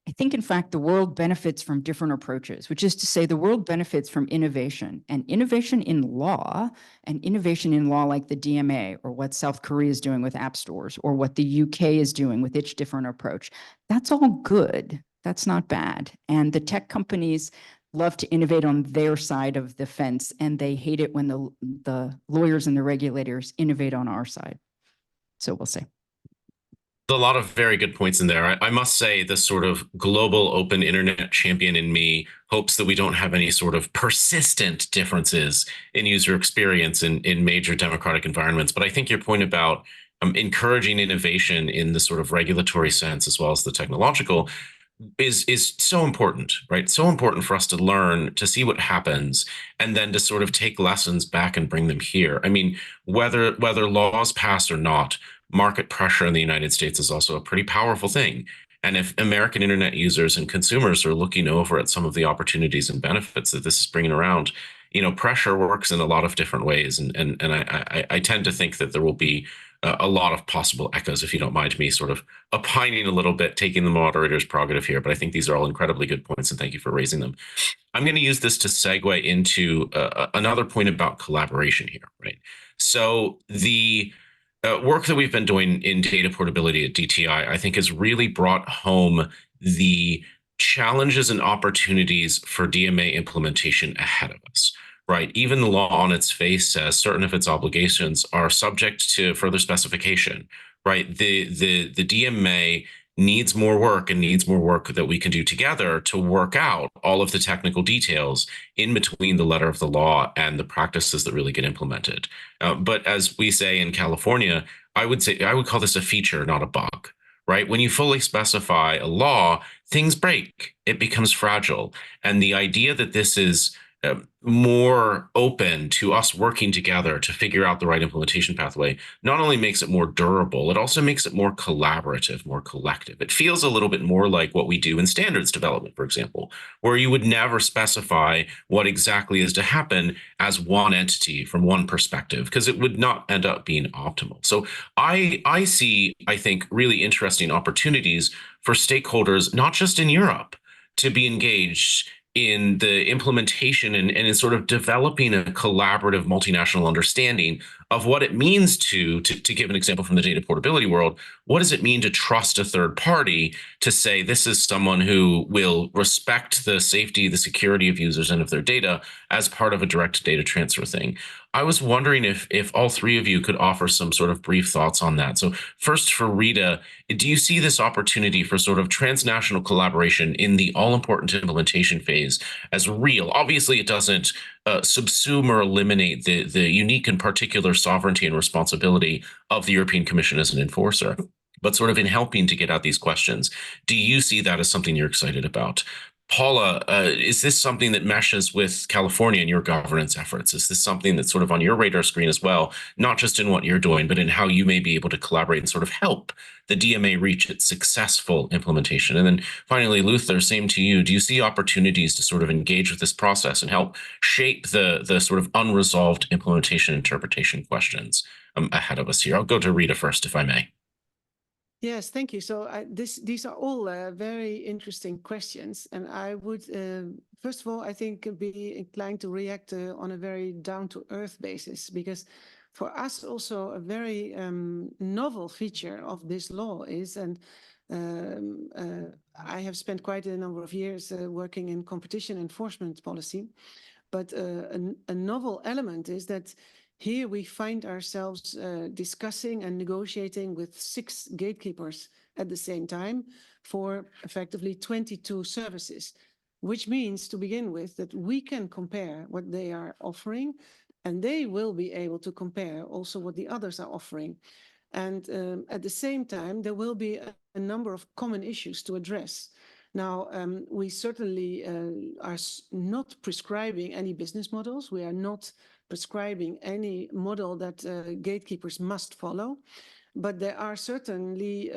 the world benefits from different approaches, which is to say the world benefits from innovation, and innovation in law like the DMA, or what South Korea is doing with app stores, or what the UK is doing with its different approach. That's all good. That's not bad. And the tech companies love to innovate on their side of the fence, and they hate it when the lawyers and the regulators innovate on our side. So we'll see. A lot of very good points in there. I must say the sort of global open internet champion in me hopes that we don't have any sort of persistent differences in user experience in major democratic environments. But I think your point about encouraging innovation in the sort of regulatory sense as well as the technological is so important, right? So important for us to learn, to see what happens, and then to sort of take lessons back and bring them here. I mean, whether laws pass or not, market pressure in the United States is also a pretty powerful thing. And if American internet users and consumers are looking over at some of the opportunities and benefits that this is bringing around, you know, pressure works in a lot of different ways. And I tend to think that there will be a lot of possible echoes, if you don't mind me sort of opining a little bit, taking the moderator's prerogative here. But I think these are all incredibly good points, and thank you for raising them. I'm going to use this to segue into another point about collaboration here, right? So the work that we've been doing in data portability at DTI, I think, has really brought home the challenges and opportunities for DMA implementation ahead of us, right? Even the law on its face says certain of its obligations are subject to further specification, right? The DMA needs more work, and needs more work that we can do together to work out all of the technical details in between the letter of the law and the practices that really get implemented. But as we say in California, I would call this a feature, not a bug, right? When you fully specify a law, things break, it becomes fragile. And the idea that this is more open to us working together to figure out the right implementation pathway not only makes it more durable, it also makes it more collaborative, more collective. It feels a little bit more like what we do in standards development, for example, where you would never specify what exactly is to happen as one entity from one perspective, because it would not end up being optimal. So I see, I think, really interesting opportunities for stakeholders, not just in Europe, to be engaged in the implementation and in sort of developing a collaborative multinational understanding of what it means to give an example from the data portability world. What does it mean to trust a third party to say this is someone who will respect the safety, the security of users and of their data as part of a direct data transfer thing? I was wondering if all three of you could offer some sort of brief thoughts on that. So first, for Rita, do you see this opportunity for sort of transnational collaboration in the all-important implementation phase as real? Obviously, it doesn't subsume or eliminate the unique and particular sovereignty and responsibility of the European Commission as an enforcer, but sort of in helping to get at these questions. Do you see that as something you're excited about? Paula, is this something that meshes with California and your governance efforts? Is this something that's sort of on your radar screen as well, not just in what you're doing, but in how you may be able to collaborate and sort of help the DMA reach its successful implementation? And then finally, Luther, same to you. Do you see opportunities to sort of engage with this process and help shape the sort of unresolved implementation interpretation questions ahead of us here? I'll go to Rita first, if I may. Yes, thank you. So these are all very interesting questions. And I would, first of all, I think be inclined to react on a very down-to-earth basis, because for us also a very novel feature of this law is, and I have spent quite a number of years working in competition enforcement policy, but a novel element is that Here we find ourselves discussing and negotiating with 6 gatekeepers at the same time for effectively 22 services, which means to begin with that we can compare what they are offering, and they will be able to compare also what the others are offering. And at the same time, there will be a number of common issues to address. Now, we certainly are not prescribing any business models. We are not prescribing any model that gatekeepers must follow, but there are certainly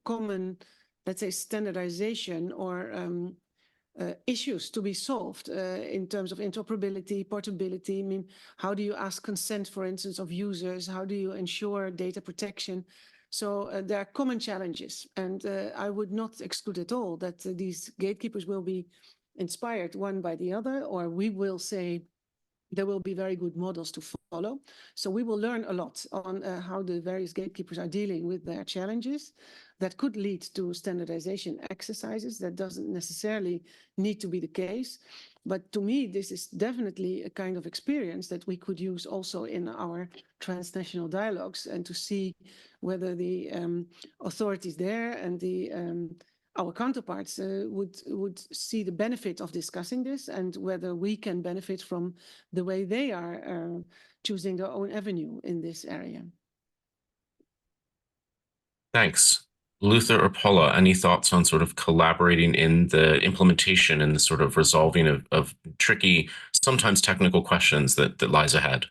common, let's say, standardization or issues to be solved in terms of interoperability, portability. I mean, how do you ask consent, for instance, of users? How do you ensure data protection? So there are common challenges, and I would not exclude at all that these gatekeepers will be inspired one by the other, or we will say there will be very good models to follow. So we will learn a lot on how the various gatekeepers are dealing with their challenges. That could lead to standardization exercises. That doesn't necessarily need to be the case. But to me, this is definitely a kind of experience that we could use also in our transnational dialogues, and to see whether the authorities there and the our counterparts would see the benefit of discussing this, and whether we can benefit from the way they are choosing their own avenue in this area. Thanks. Luther or Paula, any thoughts on sort of collaborating in the implementation and the sort of resolving of tricky, sometimes technical questions that lies ahead?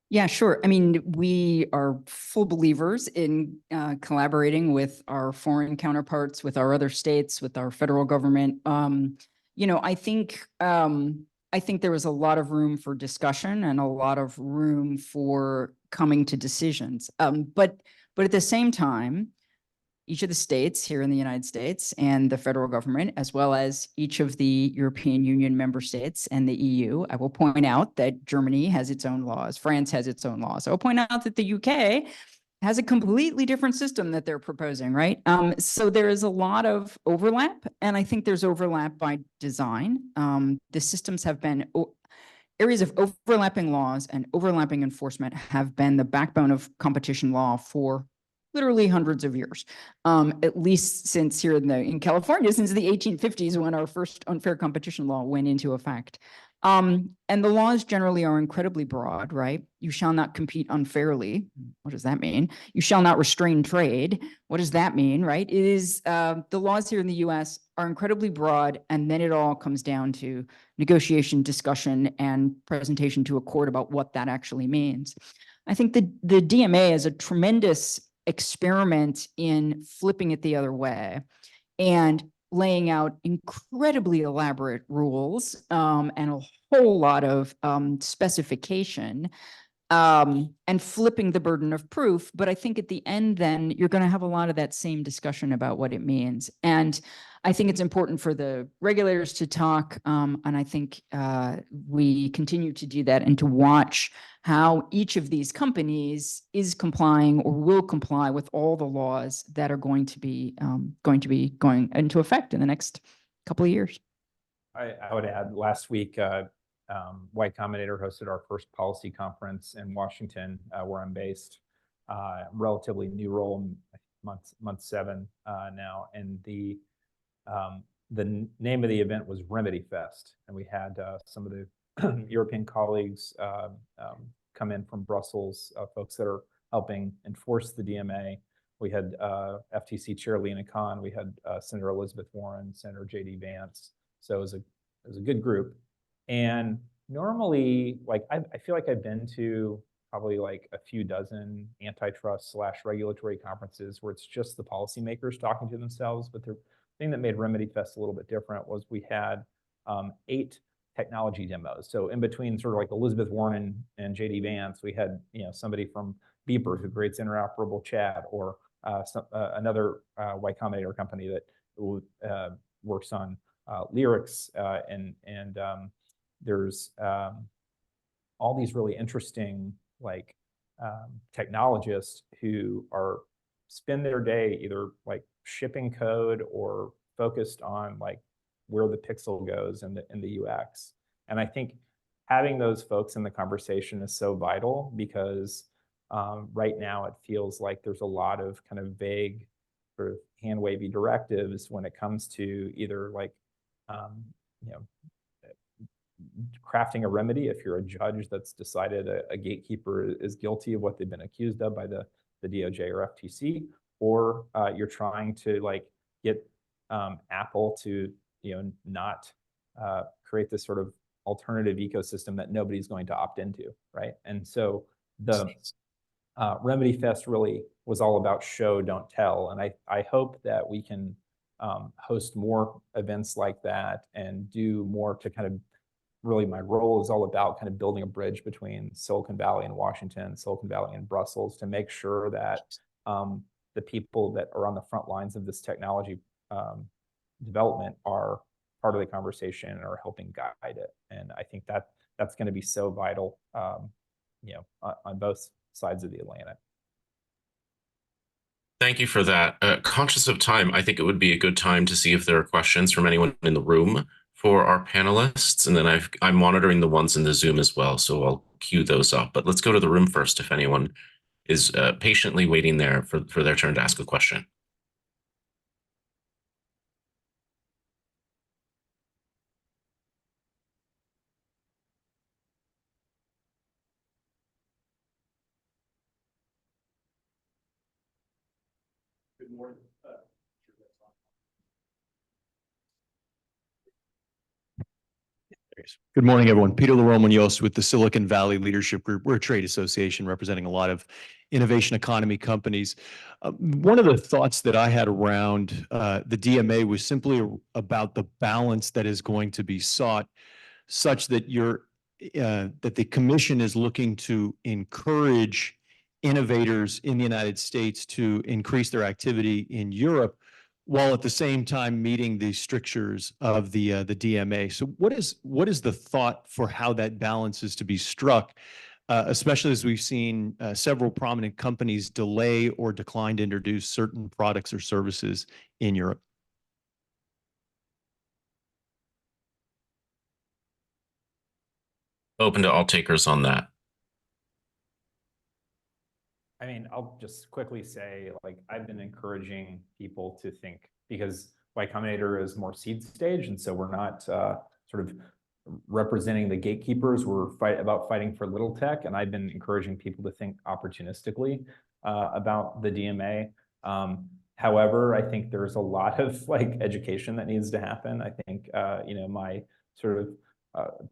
Yeah, sure. I mean, we are full believers in collaborating with our foreign counterparts, with our other states, with our federal government. You know, I think there was a lot of room for discussion and a lot of room for coming to decisions. But at the same time, each of the states here in the United States and the federal government, as well as each of the European Union member states and the EU. I will point out that Germany has its own laws. France has its own laws. I will point out that the UK has a completely different system that they're proposing, right? So there is a lot of overlap, and I think there's overlap by design. The systems have been areas of overlapping laws and overlapping enforcement have been the backbone of competition law for literally hundreds of years, at least since here in California, since the 1850s, when our first unfair competition law went into effect. And the laws generally are incredibly broad, right? You shall not compete unfairly. What does that mean? You shall not restrain trade. What does that mean, right? It is the laws here in the US are incredibly broad, and then it all comes down to negotiation, discussion, and presentation to a court about what that actually means. I think the DMA is a tremendous experiment in flipping it the other way and laying out incredibly elaborate rules and a whole lot of specification and flipping the burden of proof. But I think at the end, then you're going to have a lot of that same discussion about what it means. And I think it's important for the regulators to talk. And I think we continue to do that and to watch how each of these companies is complying or will comply with all the laws that are going to be going into effect in the next couple of years. I would add, last week, Y Combinator hosted our first policy conference in Washington, where I'm based. Relatively new role, month 7 now, and the name of the event was Remedy Fest, and we had some of the European colleagues come in from Brussels, folks that are helping enforce the DMA. We had FTC Chair Lena Khan, we had Senator Elizabeth Warren, Senator J.D. Vance. So it was a good group. And normally, like I feel like I've been to probably like a few dozen antitrust / regulatory conferences where it's just the policymakers talking to themselves. But the thing that made Remedy Fest a little bit different was we had 8 technology demos. So in between sort of like Elizabeth Warren and J.D. Vance, we had somebody from Beeper who creates interoperable chat, or another Y Combinator company that works on lyrics, and there's all these really interesting like technologists who spend their day either like shipping code or focused on like where the pixel goes in the UX. And I think having those folks in the conversation is so vital because right now it feels like there's a lot of kind of vague sort of hand wavy directives when it comes to either like, you know, crafting a remedy if you're a judge that's decided a gatekeeper is guilty of what they've been accused of by the DOJ or FTC, or you're trying to like get Apple to, you know, not create this sort of alternative ecosystem that nobody's going to opt into, right? And so the Remedy Fest really was all about show, don't tell. And I hope that we can host more events like that and do more to kind of, really my role is all about kind of building a bridge between Silicon Valley and Washington, Silicon Valley and Brussels, to make sure that the people that are on the front lines of this technology development are part of the conversation and are helping guide it. And I think that that's going to be so vital, you know, on both sides of the Atlantic. Thank you for that. Conscious of time, I think it would be a good time to see if there are questions from anyone in the room for our panelists. And then I'm monitoring the ones in the Zoom as well, so I'll queue those up. But let's go to the room first if anyone is patiently waiting there for their turn to ask a question. Good morning. Good morning, everyone. Peter Leroy-Munoz with the Silicon Valley Leadership Group. We're a trade association representing a lot of innovation economy companies. One of the thoughts that I had around the DMA was simply about the balance that is going to be sought, such that that the commission is looking to encourage innovators in the United States to increase their activity in Europe, while at the same time meeting the strictures of the DMA. So what is the thought for how that balance is to be struck, especially as we've seen several prominent companies delay or decline to introduce certain products or services in Europe? Open to all takers on that. I mean, I'll just quickly say, like, I've been encouraging people to think, because Y Combinator is more seed stage, and so we're not sort of representing the gatekeepers. We're about fighting for little tech, and I've been encouraging people to think opportunistically about the DMA. However, I think there's a lot of like education that needs to happen. I think you know, my sort of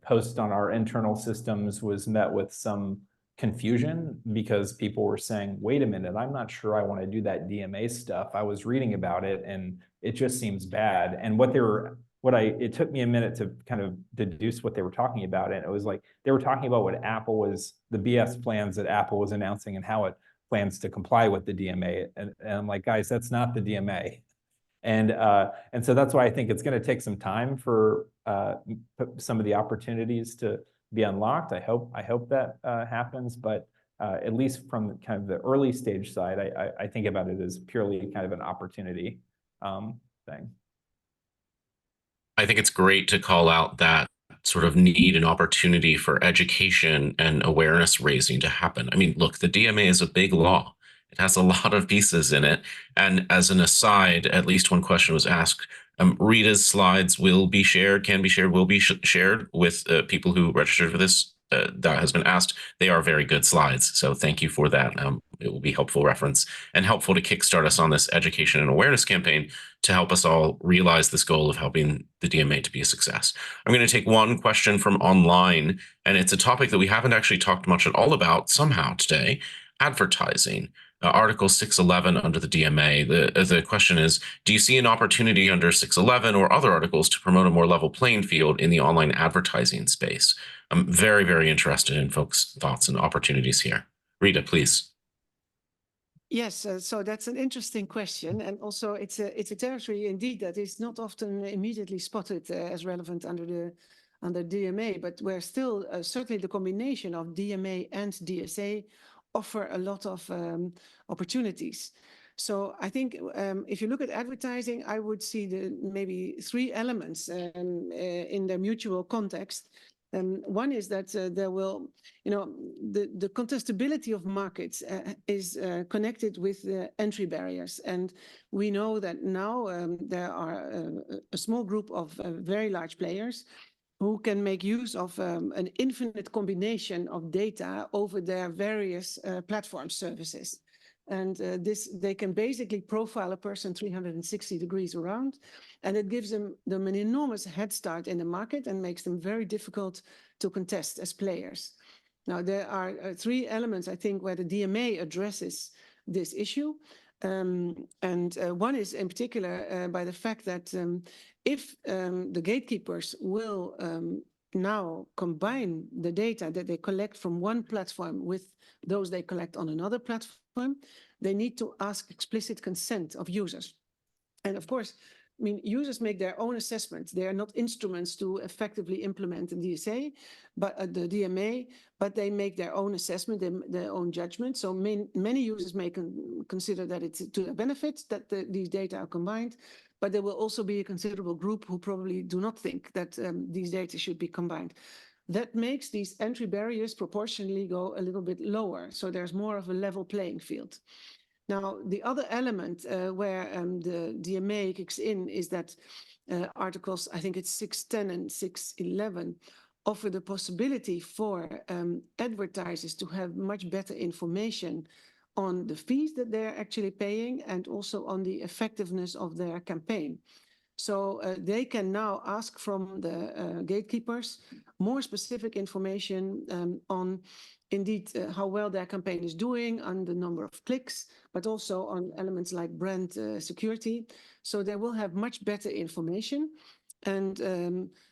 post on our internal systems was met with some confusion because people were saying, wait a minute, I'm not sure I want to do that DMA stuff. I was reading about it and it just seems bad. And it took me a minute to kind of deduce what they were talking about. And it was like, they were talking about what the BS plans that Apple was announcing and how it plans to comply with the DMA. And I'm like, guys, that's not the DMA. And so that's why I think it's going to take some time for some of the opportunities to be unlocked. I hope that happens, but at least from kind of the early stage side, I think about it as purely kind of an opportunity thing. I think it's great to call out that sort of need and opportunity for education and awareness raising to happen. I mean, look, the DMA is a big law. It has a lot of pieces in it. And as an aside, at least one question was asked. Rita's slides will be shared, can be shared, will be shared with people who registered for this. That has been asked. They are very good slides. So thank you for that. It will be helpful reference and helpful to kickstart us on this education and awareness campaign to help us all realize this goal of helping the DMA to be a success. I'm going to take one question from online, and it's a topic that we haven't actually talked much at all about somehow today: advertising. Article 611 under the DMA. The question is, do you see an opportunity under 611 or other articles to promote a more level playing field in the online advertising space? I'm very, very interested in folks' thoughts and opportunities here. Rita, please. Yes, so that's an interesting question, and also it's a territory indeed that is not often immediately spotted as relevant under DMA, but where still certainly the combination of DMA and DSA offer a lot of opportunities. So I think if you look at advertising, I would see maybe three elements in their mutual context. One is that there will, the contestability of markets is connected with the entry barriers. And we know that now there are a small group of very large players who can make use of an infinite combination of data over their various platform services. And they can basically profile a person 360 degrees around, and it gives them an enormous head start in the market and makes them very difficult to contest as players. Now, there are three elements, I think, where the DMA addresses this issue. One is in particular by the fact that if the gatekeepers will now combine the data that they collect from one platform with those they collect on another platform, they need to ask explicit consent of users. And of course, I mean, users make their own assessments. They are not instruments to effectively implement the DSA, but the DMA, but they make their own assessment, their own judgment. So many users may consider that it's to their benefit that these data are combined, but there will also be a considerable group who probably do not think that these data should be combined. That makes these entry barriers proportionally go a little bit lower. So there's more of a level playing field. Now, the other element where the DMA kicks in is that articles, I think it's 610 and 611, offer the possibility for advertisers to have much better information on the fees that they're actually paying and also on the effectiveness of their campaign. So they can now ask from the gatekeepers more specific information on indeed how well their campaign is doing, on the number of clicks, but also on elements like brand security. So they will have much better information. And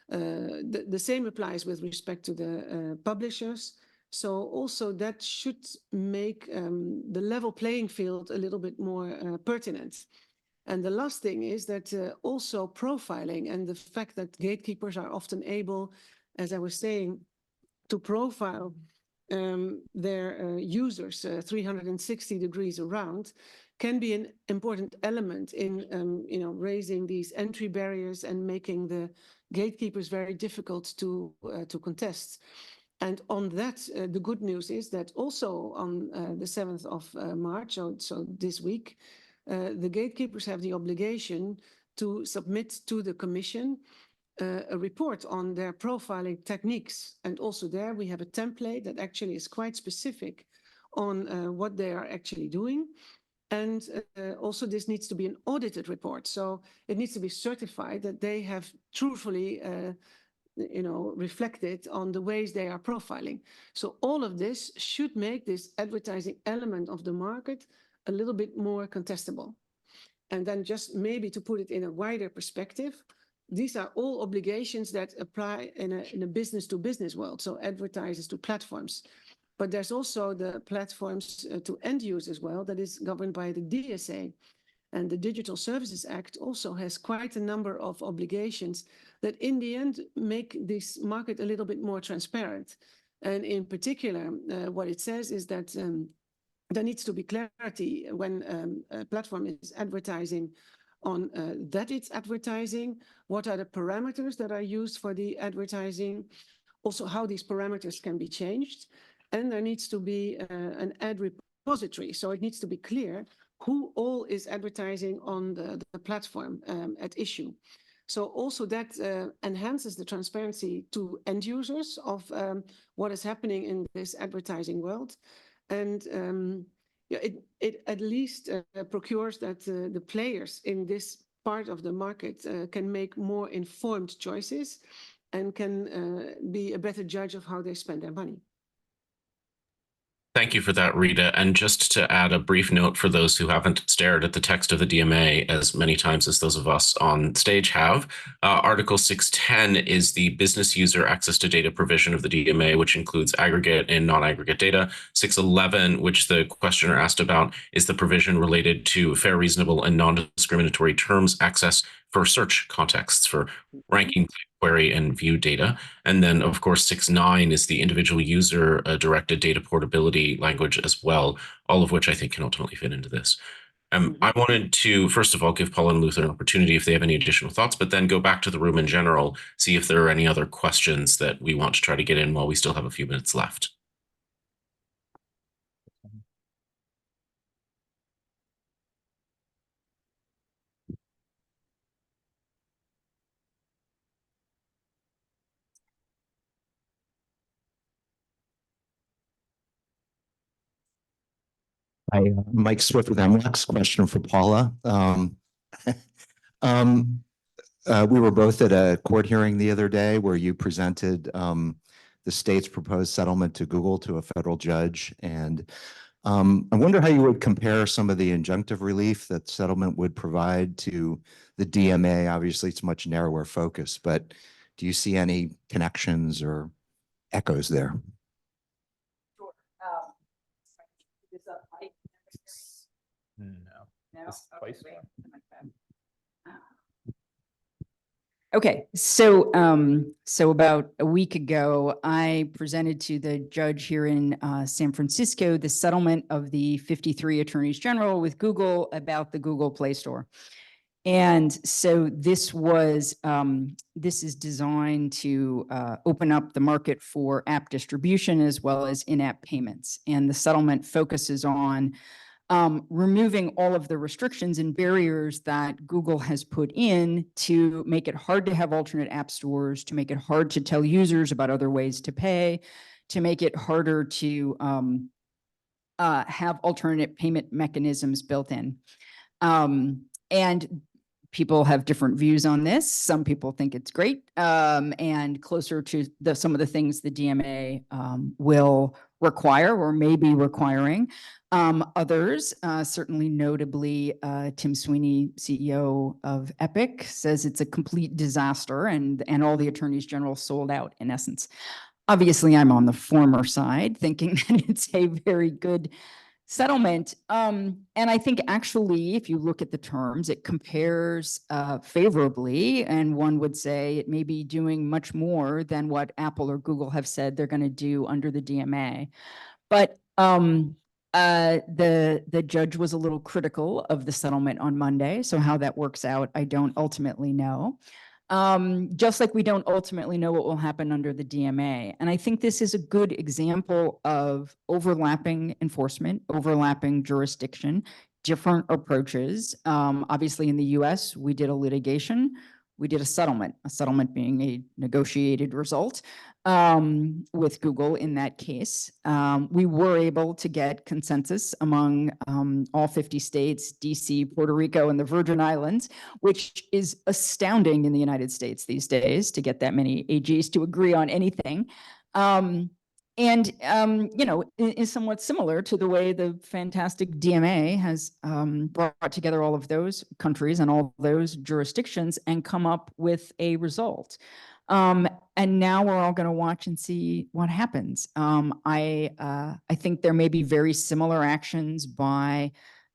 the same applies with respect to the publishers. So also that should make the level playing field a little bit more pertinent. And the last thing is that also profiling and the fact that gatekeepers are often able, as I was saying, to profile their users 360 degrees around can be an important element in raising these entry barriers and making the gatekeepers very difficult to contest. And on that, the good news is that also on the 7th of March, so this week, the gatekeepers have the obligation to submit to the Commission a report on their profiling techniques. And also there we have a template that actually is quite specific on what they are actually doing. And also this needs to be an audited report. So it needs to be certified that they have truthfully reflected on the ways they are profiling. So all of this should make this advertising element of the market a little bit more contestable. And then just maybe to put it in a wider perspective, these are all obligations that apply in a business-to-business world, so advertisers to platforms. But there's also the platforms to end users as well that is governed by the DSA. And the Digital Services Act also has quite a number of obligations that in the end make this market a little bit more transparent. And in particular, what it says is that there needs to be clarity when a platform is advertising on that it's advertising, what are the parameters that are used for the advertising, also how these parameters can be changed. And there needs to be an ad repository. So it needs to be clear who all is advertising on the platform at issue. So also that enhances the transparency to end users of what is happening in this advertising world. And it at least procures that the players in this part of the market can make more informed choices and can be a better judge of how they spend their money. Thank you for that, Rita. And just to add a brief note for those who haven't stared at the text of the DMA as many times as those of us on stage have, Article 610 is the business user access to data provision of the DMA, which includes aggregate and non-aggregate data. 611, which the questioner asked about, is the provision related to fair, reasonable, and non-discriminatory terms access for search contexts, for ranking, query, and view data. And then, of course, 6.9 is the individual user directed data portability language as well, all of which I think can ultimately fit into this. I wanted to, first of all, give Paula and Luther an opportunity if they have any additional thoughts, but then go back to the room in general, see if there are any other questions that we want to try to get in while we still have a few minutes left. Hi, Mike Swift with MLAX. Question for Paula. We were both at a court hearing the other day where you presented the state's proposed settlement to Google to a federal judge. And I wonder how you would compare some of the injunctive relief that settlement would provide to the DMA. Obviously, it's much narrower focus, but do you see any connections or echoes there? No. This place one. Okay, so so about a week ago, I presented to the judge here in San Francisco the settlement of the 53 attorneys general with Google about the Google Play Store. And so this was this is designed to open up the market for app distribution as well as in-app payments. And the settlement focuses on removing all of the restrictions and barriers that Google has put in to make it hard to have alternate app stores, to make it hard to tell users about other ways to pay, to make it harder to have alternate payment mechanisms built in. And people have different views on this. Some people think it's great and closer to some of the things the DMA will require or may be requiring. Others, certainly notably Tim Sweeney, CEO of Epic, says it's a complete disaster and all the attorneys general sold out in essence. Obviously, I'm on the former side, thinking that it's a very good settlement. And I think actually, if you look at the terms, it compares favorably, and one would say it may be doing much more than what Apple or Google have said they're going to do under the DMA. But the judge was a little critical of the settlement on Monday. So how that works out, I don't ultimately know. Just like we don't ultimately know what will happen under the DMA. And I think this is a good example of overlapping enforcement, overlapping jurisdiction, different approaches. Obviously in the US, we did a litigation, we did a settlement being a negotiated result with Google in that case. We were able to get consensus among all 50 states, DC, Puerto Rico, and the Virgin Islands, which is astounding in the United States these days to get that many AGs to agree on anything. You know, is somewhat similar to the way the fantastic DMA has brought together all of those countries and all those jurisdictions and come up with a result. And now we're all going to watch and see what happens. I think there may be very similar actions by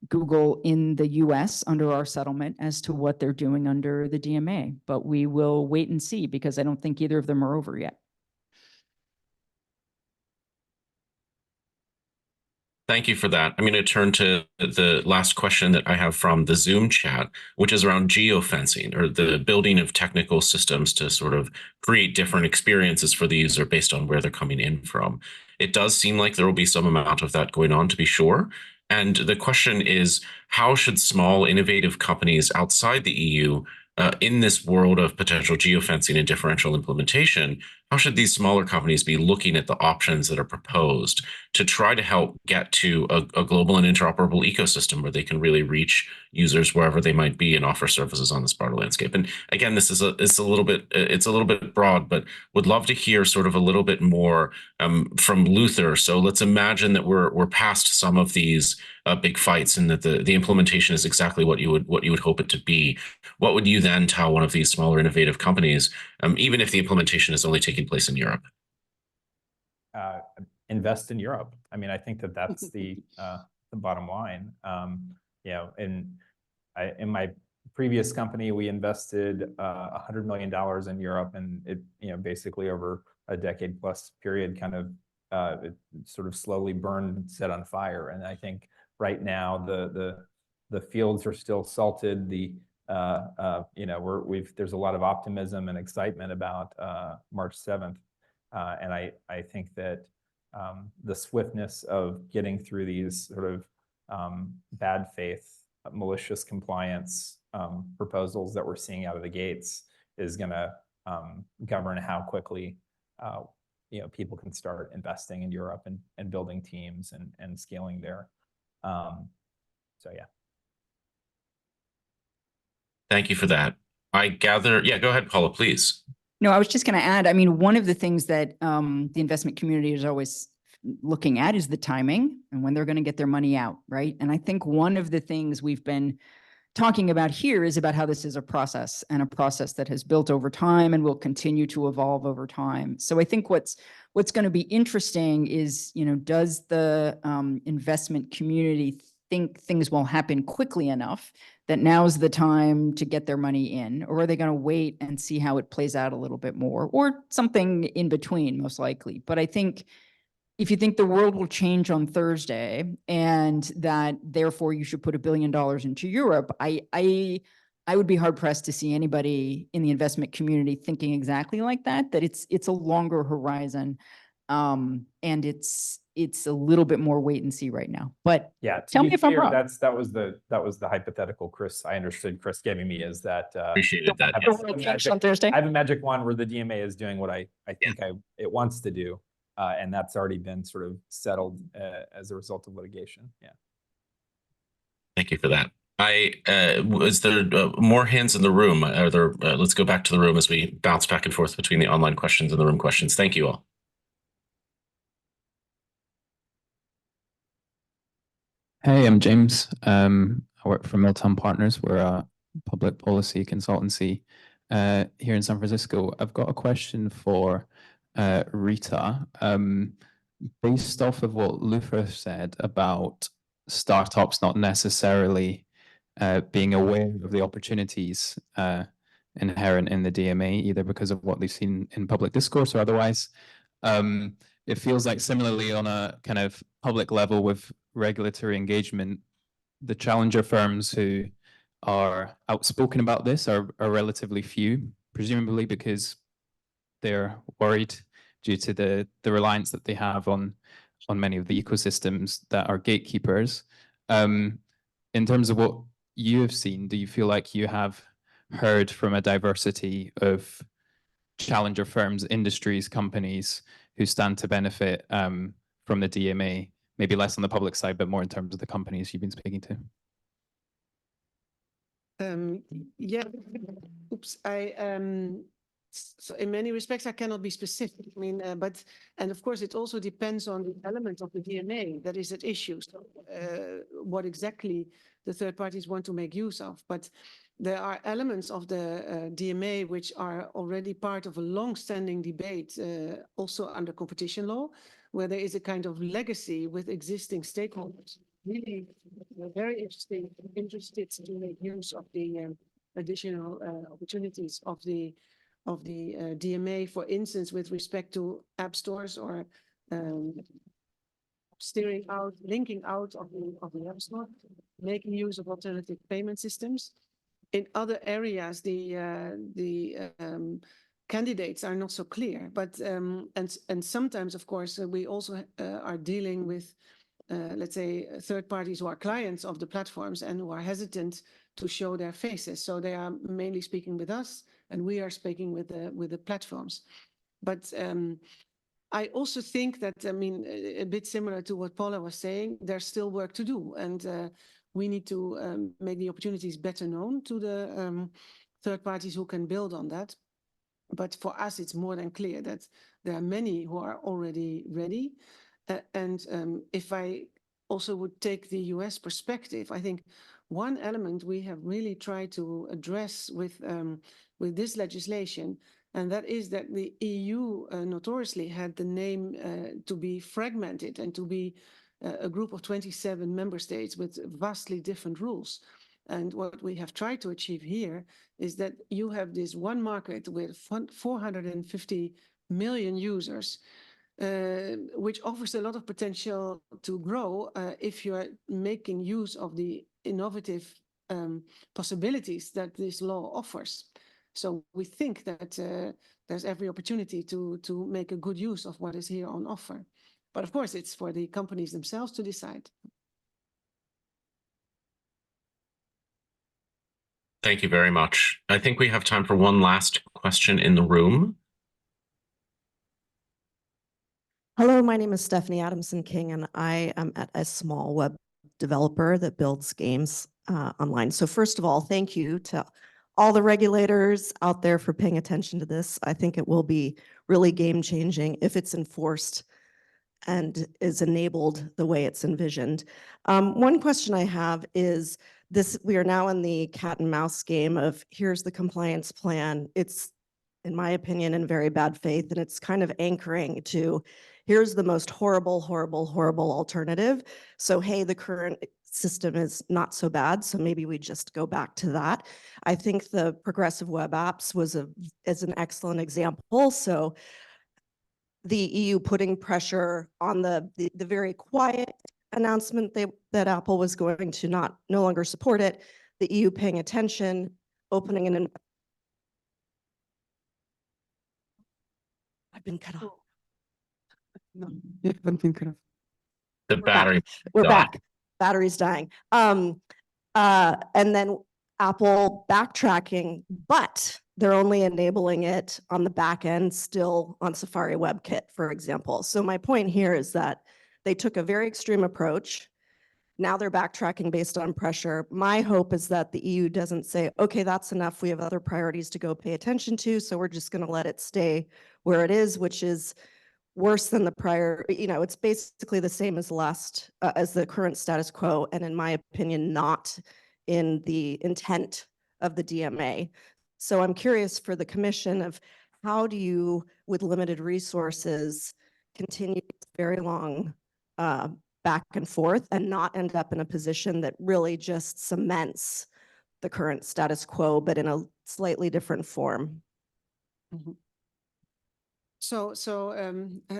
Google in the US under our settlement as to what they're doing under the DMA, but we will wait and see because I don't think either of them are over yet. Thank you for that. I'm going to turn to the last question that I have from the Zoom chat, which is around geofencing or the building of technical systems to sort of create different experiences for the user based on where they're coming in from. It does seem like there will be some amount of that going on, to be sure. And the question is, how should small, innovative companies outside the EU in this world of potential geofencing and differential implementation, how should these smaller companies be looking at the options that are proposed to try to help get to a global and interoperable ecosystem where they can really reach users wherever they might be and offer services on this broader landscape? And again, this is it's a little bit broad, but would love to hear sort of a little bit more from Luther. So let's imagine that we're past some of these big fights and that the implementation is exactly what you would hope it to be. What would you then tell one of these smaller innovative companies, even if the implementation is only taking place in Europe? Invest in Europe. I mean, I think that that's the bottom line. You know, in my previous company, we invested $100 million in Europe, and it, you know, basically over a decade plus period, kind of it sort of slowly burned, set on fire. And I think right now the the fields are still salted. There's a lot of optimism and excitement about March 7th. And I think that the swiftness of getting through these sort of bad faith, malicious compliance proposals that we're seeing out of the gates is going to govern how quickly people can start investing in Europe and building teams and scaling there. So yeah. Thank you for that. I gather, yeah, go ahead, Paula, please. No, I was just going to add, I mean, one of the things that the investment community is always looking at is the timing and when they're going to get their money out, right? And I think one of the things we've been talking about here is about how this is a process, and a process that has built over time and will continue to evolve over time. So I think what's going to be interesting is, does the investment community think things will happen quickly enough that now's the time to get their money in, or are they going to wait and see how it plays out a little bit more, or something in between, most likely. But I think if you think the world will change on Thursday and that therefore you should put $1 billion into Europe, I would be hard pressed to see anybody in the investment community thinking exactly like that, that it's a longer horizon. And it's a little bit more wait and see right now. But yeah, tell me if I'm wrong. That was the hypothetical Chris giving me, is that Appreciated that. The world changes on Thursday. I have a magic wand where the DMA is doing what I think it wants to do. And that's already been sort of settled as a result of litigation. Yeah. Thank you for that. Is there more hands in the room? Are there? Let's go back to the room as we bounce back and forth between the online questions and the room questions. Thank you all. Hey, I'm James. I work for Milton Partners. We're a public policy consultancy here in San Francisco. I've got a question for Rita. Based off of what Luther said about startups not necessarily being aware of the opportunities inherent in the DMA, either because of what they've seen in public discourse or otherwise, it feels like similarly on a kind of public level with regulatory engagement, the challenger firms who are outspoken about this are relatively few, presumably because they're worried due to the reliance that they have on many of the ecosystems that are gatekeepers. In terms of what you have seen, do you feel like you have heard from a diversity of challenger firms, industries, companies who stand to benefit from the DMA, maybe less on the public side, but more in terms of the companies you've been speaking to? Yeah, oops, so in many respects, I cannot be specific. I mean, and of course, it also depends on the element of the DMA that is at issue. So what exactly the third parties want to make use of. But there are elements of the DMA which are already part of a long-standing debate, also under competition law, where there is a kind of legacy with existing stakeholders. Really very interested to make use of the additional opportunities of the DMA, for instance, with respect to app stores or steering out, linking out of the app store, making use of alternative payment systems. In other areas, the candidates are not so clear, but and sometimes, of course, we also are dealing with, let's say, third parties who are clients of the platforms and who are hesitant to show their faces. So they are mainly speaking with us, and we are speaking with the platforms. But I also think that, I mean, a bit similar to what Paula was saying, there's still work to do, and we need to make the opportunities better known to the third parties who can build on that. But for us, it's more than clear that there are many who are already ready. And if I also would take the US perspective, I think one element we have really tried to address with this legislation, and that is that the EU notoriously had the name to be fragmented and to be a group of 27 member states with vastly different rules. And what we have tried to achieve here is that you have this one market with 450 million users, which offers a lot of potential to grow if you're making use of the innovative possibilities that this law offers. So we think that there's every opportunity to make a good use of what is here on offer. But of course, it's for the companies themselves to decide. Thank you very much. I think we have time for one last question in the room. Hello, my name is Stephanie Adamson King, and I am at a small web developer that builds games online. So first of all, thank you to all the regulators out there for paying attention to this. I think it will be really game changing if it's enforced and is enabled the way it's envisioned. One question I have is this: we are now in the cat and mouse game of here's the compliance plan. It's, in my opinion, in very bad faith, and it's kind of anchoring to here's the most horrible, horrible, horrible alternative. So, hey, the current system is not so bad, so maybe we just go back to that. I think the progressive web apps is an excellent example. So the EU putting pressure on the very quiet announcement that Apple was going to no longer support it, the EU paying attention, opening an I've been cut off. No, you haven't been cut off. The battery. We're died. back. Battery's dying. And then Apple backtracking, but they're only enabling it on the back end, still on Safari WebKit, for example. So my point here is that they took a very extreme approach. Now they're backtracking based on pressure. My hope is that the EU doesn't say, okay, that's enough. We have other priorities to go pay attention to. So we're just going to let it stay where it is, which is worse than the prior. It's basically the same as as the current status quo. And in my opinion, not in the intent of the DMA. So I'm curious for the commission of how do you, with limited resources, continue very long back and forth and not end up in a position that really just cements the current status quo, but in a slightly different form. Mm-hmm. So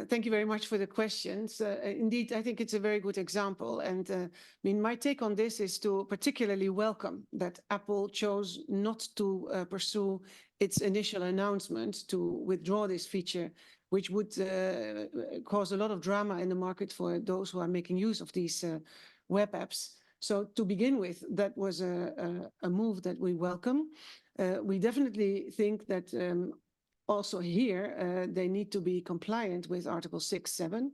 thank you very much for the questions. Indeed, I think it's a very good example. And I mean, my take on this is to particularly welcome that Apple chose not to pursue its initial announcement to withdraw this feature, which would cause a lot of drama in the market for those who are making use of these web apps. So to begin with, that was a move that we welcome. We definitely think that also here, they need to be compliant with Article 6.7.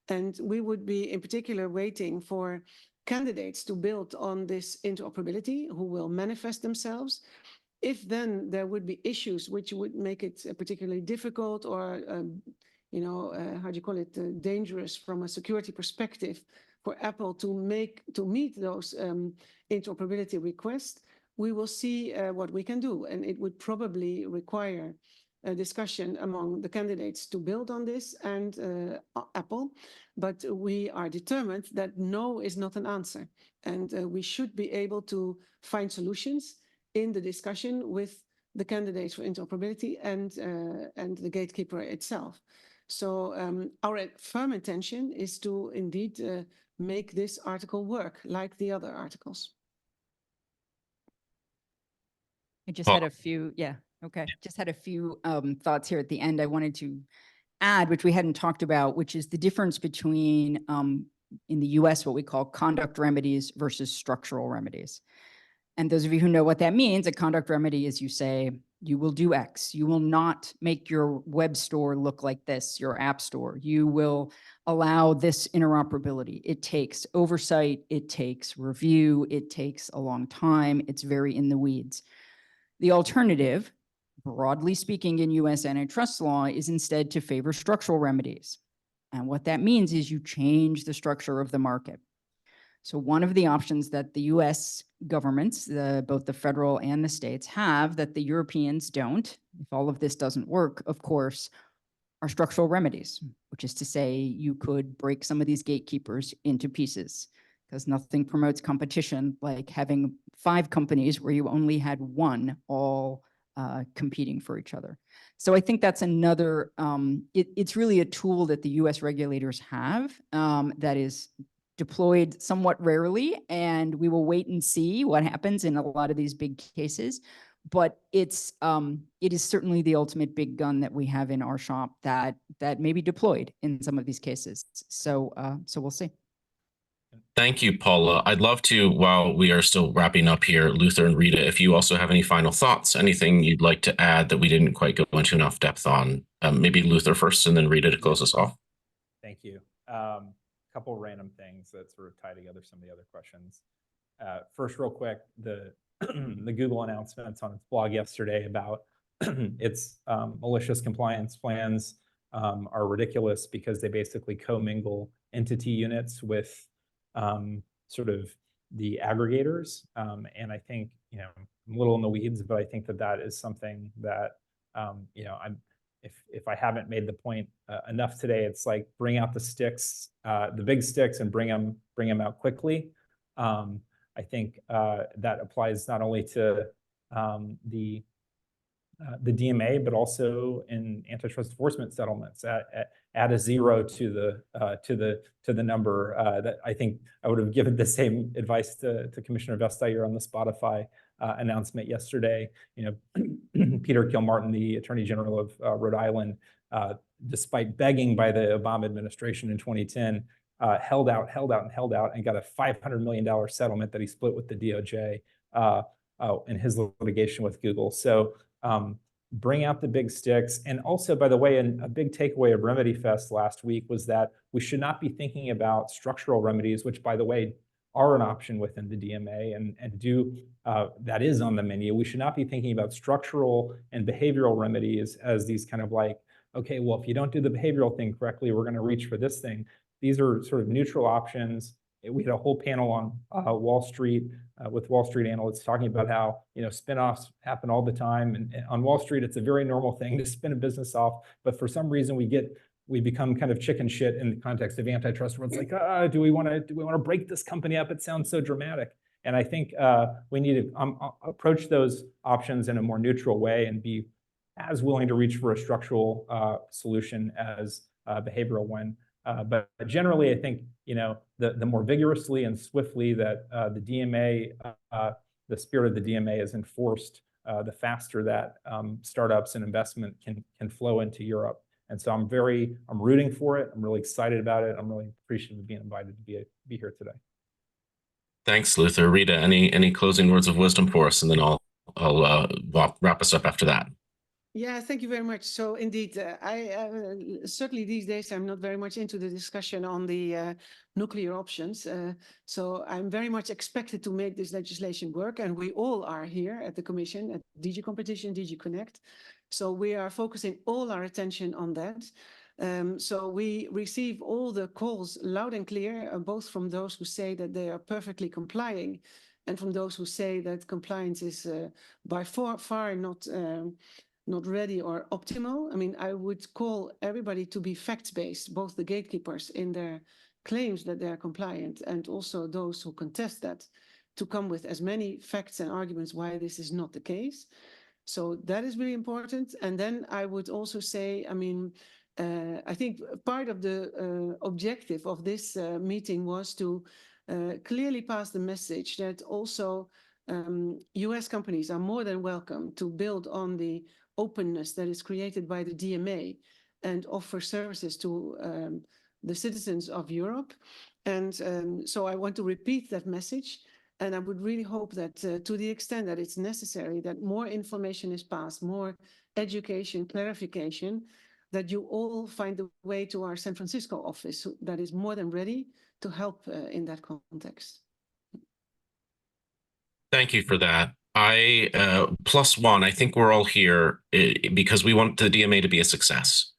And we would be in particular waiting for candidates to build on this interoperability who will manifest themselves. If then there would be issues which would make it particularly difficult or, how do you call it, dangerous from a security perspective for Apple to meet those interoperability requests, we will see what we can do. And it would probably require a discussion among the candidates to build on this and Apple, but we are determined that no is not an answer. And we should be able to find solutions in the discussion with the candidates for interoperability and the gatekeeper itself. So our firm intention is to indeed make this article work like the other articles. I just had a few, okay. Just had a few thoughts here at the end I wanted to add, which we hadn't talked about, which is the difference between, in the US, what we call conduct remedies versus structural remedies. And those of you who know what that means, a conduct remedy is you say, you will do X. You will not make your web store look like this, your app store. You will allow this interoperability. It takes oversight. It takes review. It takes a long time. It's very in the weeds. The alternative, broadly speaking in US antitrust law, is instead to favor structural remedies. And what that means is you change the structure of the market. So one of the options that the US governments, both the federal and the states, have that the Europeans don't, if all of this doesn't work, of course, are structural remedies, which is to say you could break some of these gatekeepers into pieces, because nothing promotes competition like having 5 companies where you only had one all competing for each other. So I think that's another, it's really a tool that the US regulators have that is deployed somewhat rarely, and we will wait and see what happens in a lot of these big cases. But it is certainly the ultimate big gun that we have in our shop that may be deployed in some of these cases. So we'll see. Thank you, Paula. I'd love to, while we are still wrapping up here, Luther and Rita, if you also have any final thoughts, anything you'd like to add that we didn't quite go into enough depth on. Maybe Luther first and then Rita to close us off. Thank you. Couple random things that sort of tie together some of the other questions. First, real quick, the Google announcements on its blog yesterday about its malicious compliance plans are ridiculous because they basically commingle entity units with sort of the aggregators. And I think, I'm a little in the weeds, but I think that is something that, if I haven't made the point enough today, it's like bring out the sticks, the big sticks, and bring them out quickly. I think that applies not only to the DMA, but also in antitrust enforcement settlements. Add a 0 to the number. That I think I would have given the same advice to Commissioner Vestager on the Spotify announcement yesterday. Peter Kilmartin, the Attorney General of Rhode Island, despite begging by the Obama administration in 2010, held out and got a $500 million settlement that he split with the DOJ in his litigation with Google. So bring out the big sticks. And also, by the way, a big takeaway of Remedy Fest last week was that we should not be thinking about structural remedies, which, by the way, are an option within the DMA and that is on the menu. We should not be thinking about structural and behavioral remedies as these kind of like, okay, well, if you don't do the behavioral thing correctly, we're going to reach for this thing. These are sort of neutral options. We had a whole panel on Wall Street with Wall Street analysts talking about how spinoffs happen all the time, and on Wall Street it's a very normal thing to spin a business off. But for some reason we become kind of chicken shit in the context of antitrust, where it's like, do we want to break this company up? It sounds so dramatic. And I think we need to approach those options in a more neutral way and be as willing to reach for a structural solution as a behavioral one. But generally, I think the more vigorously and swiftly that the DMA, the spirit of the DMA is enforced, the faster that startups and investment can flow into Europe. And so I'm rooting for it. I'm really excited about it. I'm really appreciative of being invited to be here today. Thanks, Luther. Rita, any closing words of wisdom for us, and then I'll wrap us up after that. Yeah, thank you very much. So indeed, I certainly these days I'm not very much into the discussion on the nuclear options. So I'm very much expected to make this legislation work, and we all are here at the Commission, at DG Competition, DG Connect. So we are focusing all our attention on that. So we receive all the calls loud and clear, both from those who say that they are perfectly complying, and from those who say that compliance is by far not ready or optimal. I mean, I would call everybody to be fact-based, both the gatekeepers in their claims that they are compliant and also those who contest that, to come with as many facts and arguments why this is not the case. So that is really important. And then I would also say, I mean, I think part of the objective of this meeting was to clearly pass the message that also US companies are more than welcome to build on the openness that is created by the DMA and offer services to the citizens of Europe. And so I want to repeat that message. And I would really hope that to the extent that it's necessary, that more information is passed, more education, clarification, that you all find the way to our San Francisco office that is more than ready to help in that context. Thank you for that. +1, I think we're all here because we want the DMA to be a success.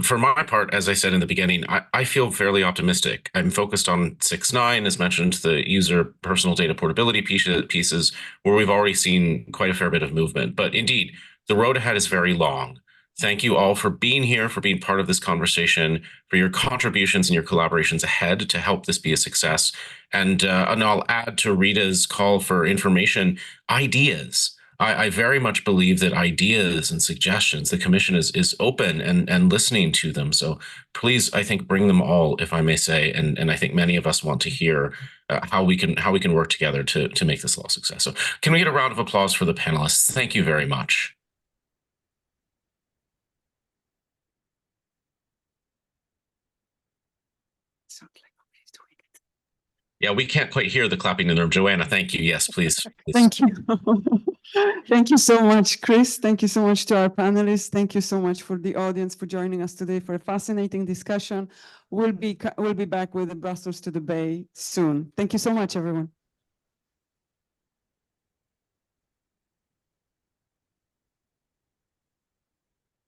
For my part, as I said in the beginning, I feel fairly optimistic. I'm focused on 6.9, as mentioned, the user personal data portability pieces, where we've already seen quite a fair bit of movement. But indeed, the road ahead is very long. Thank you all for being here, for being part of this conversation, for your contributions and your collaborations ahead to help this be a success. And I'll add to Rita's call for information, ideas. I very much believe that ideas and suggestions, the commission is open and listening to them. So please, I think, bring them all, if I may say. And I think many of us want to hear how we can work together to make this law a success. So can we get a round of applause for the panelists? Thank you very much. Sounds like nobody's doing it. Yeah, we can't quite hear the clapping in the room. Joanna, thank you. Yes, please. Thank you. Thank you so much, Chris. Thank you so much to our panelists. Thank you so much for the audience for joining us today for a fascinating discussion. We'll be back with the Brussels to the Bay soon. Thank you so much, everyone.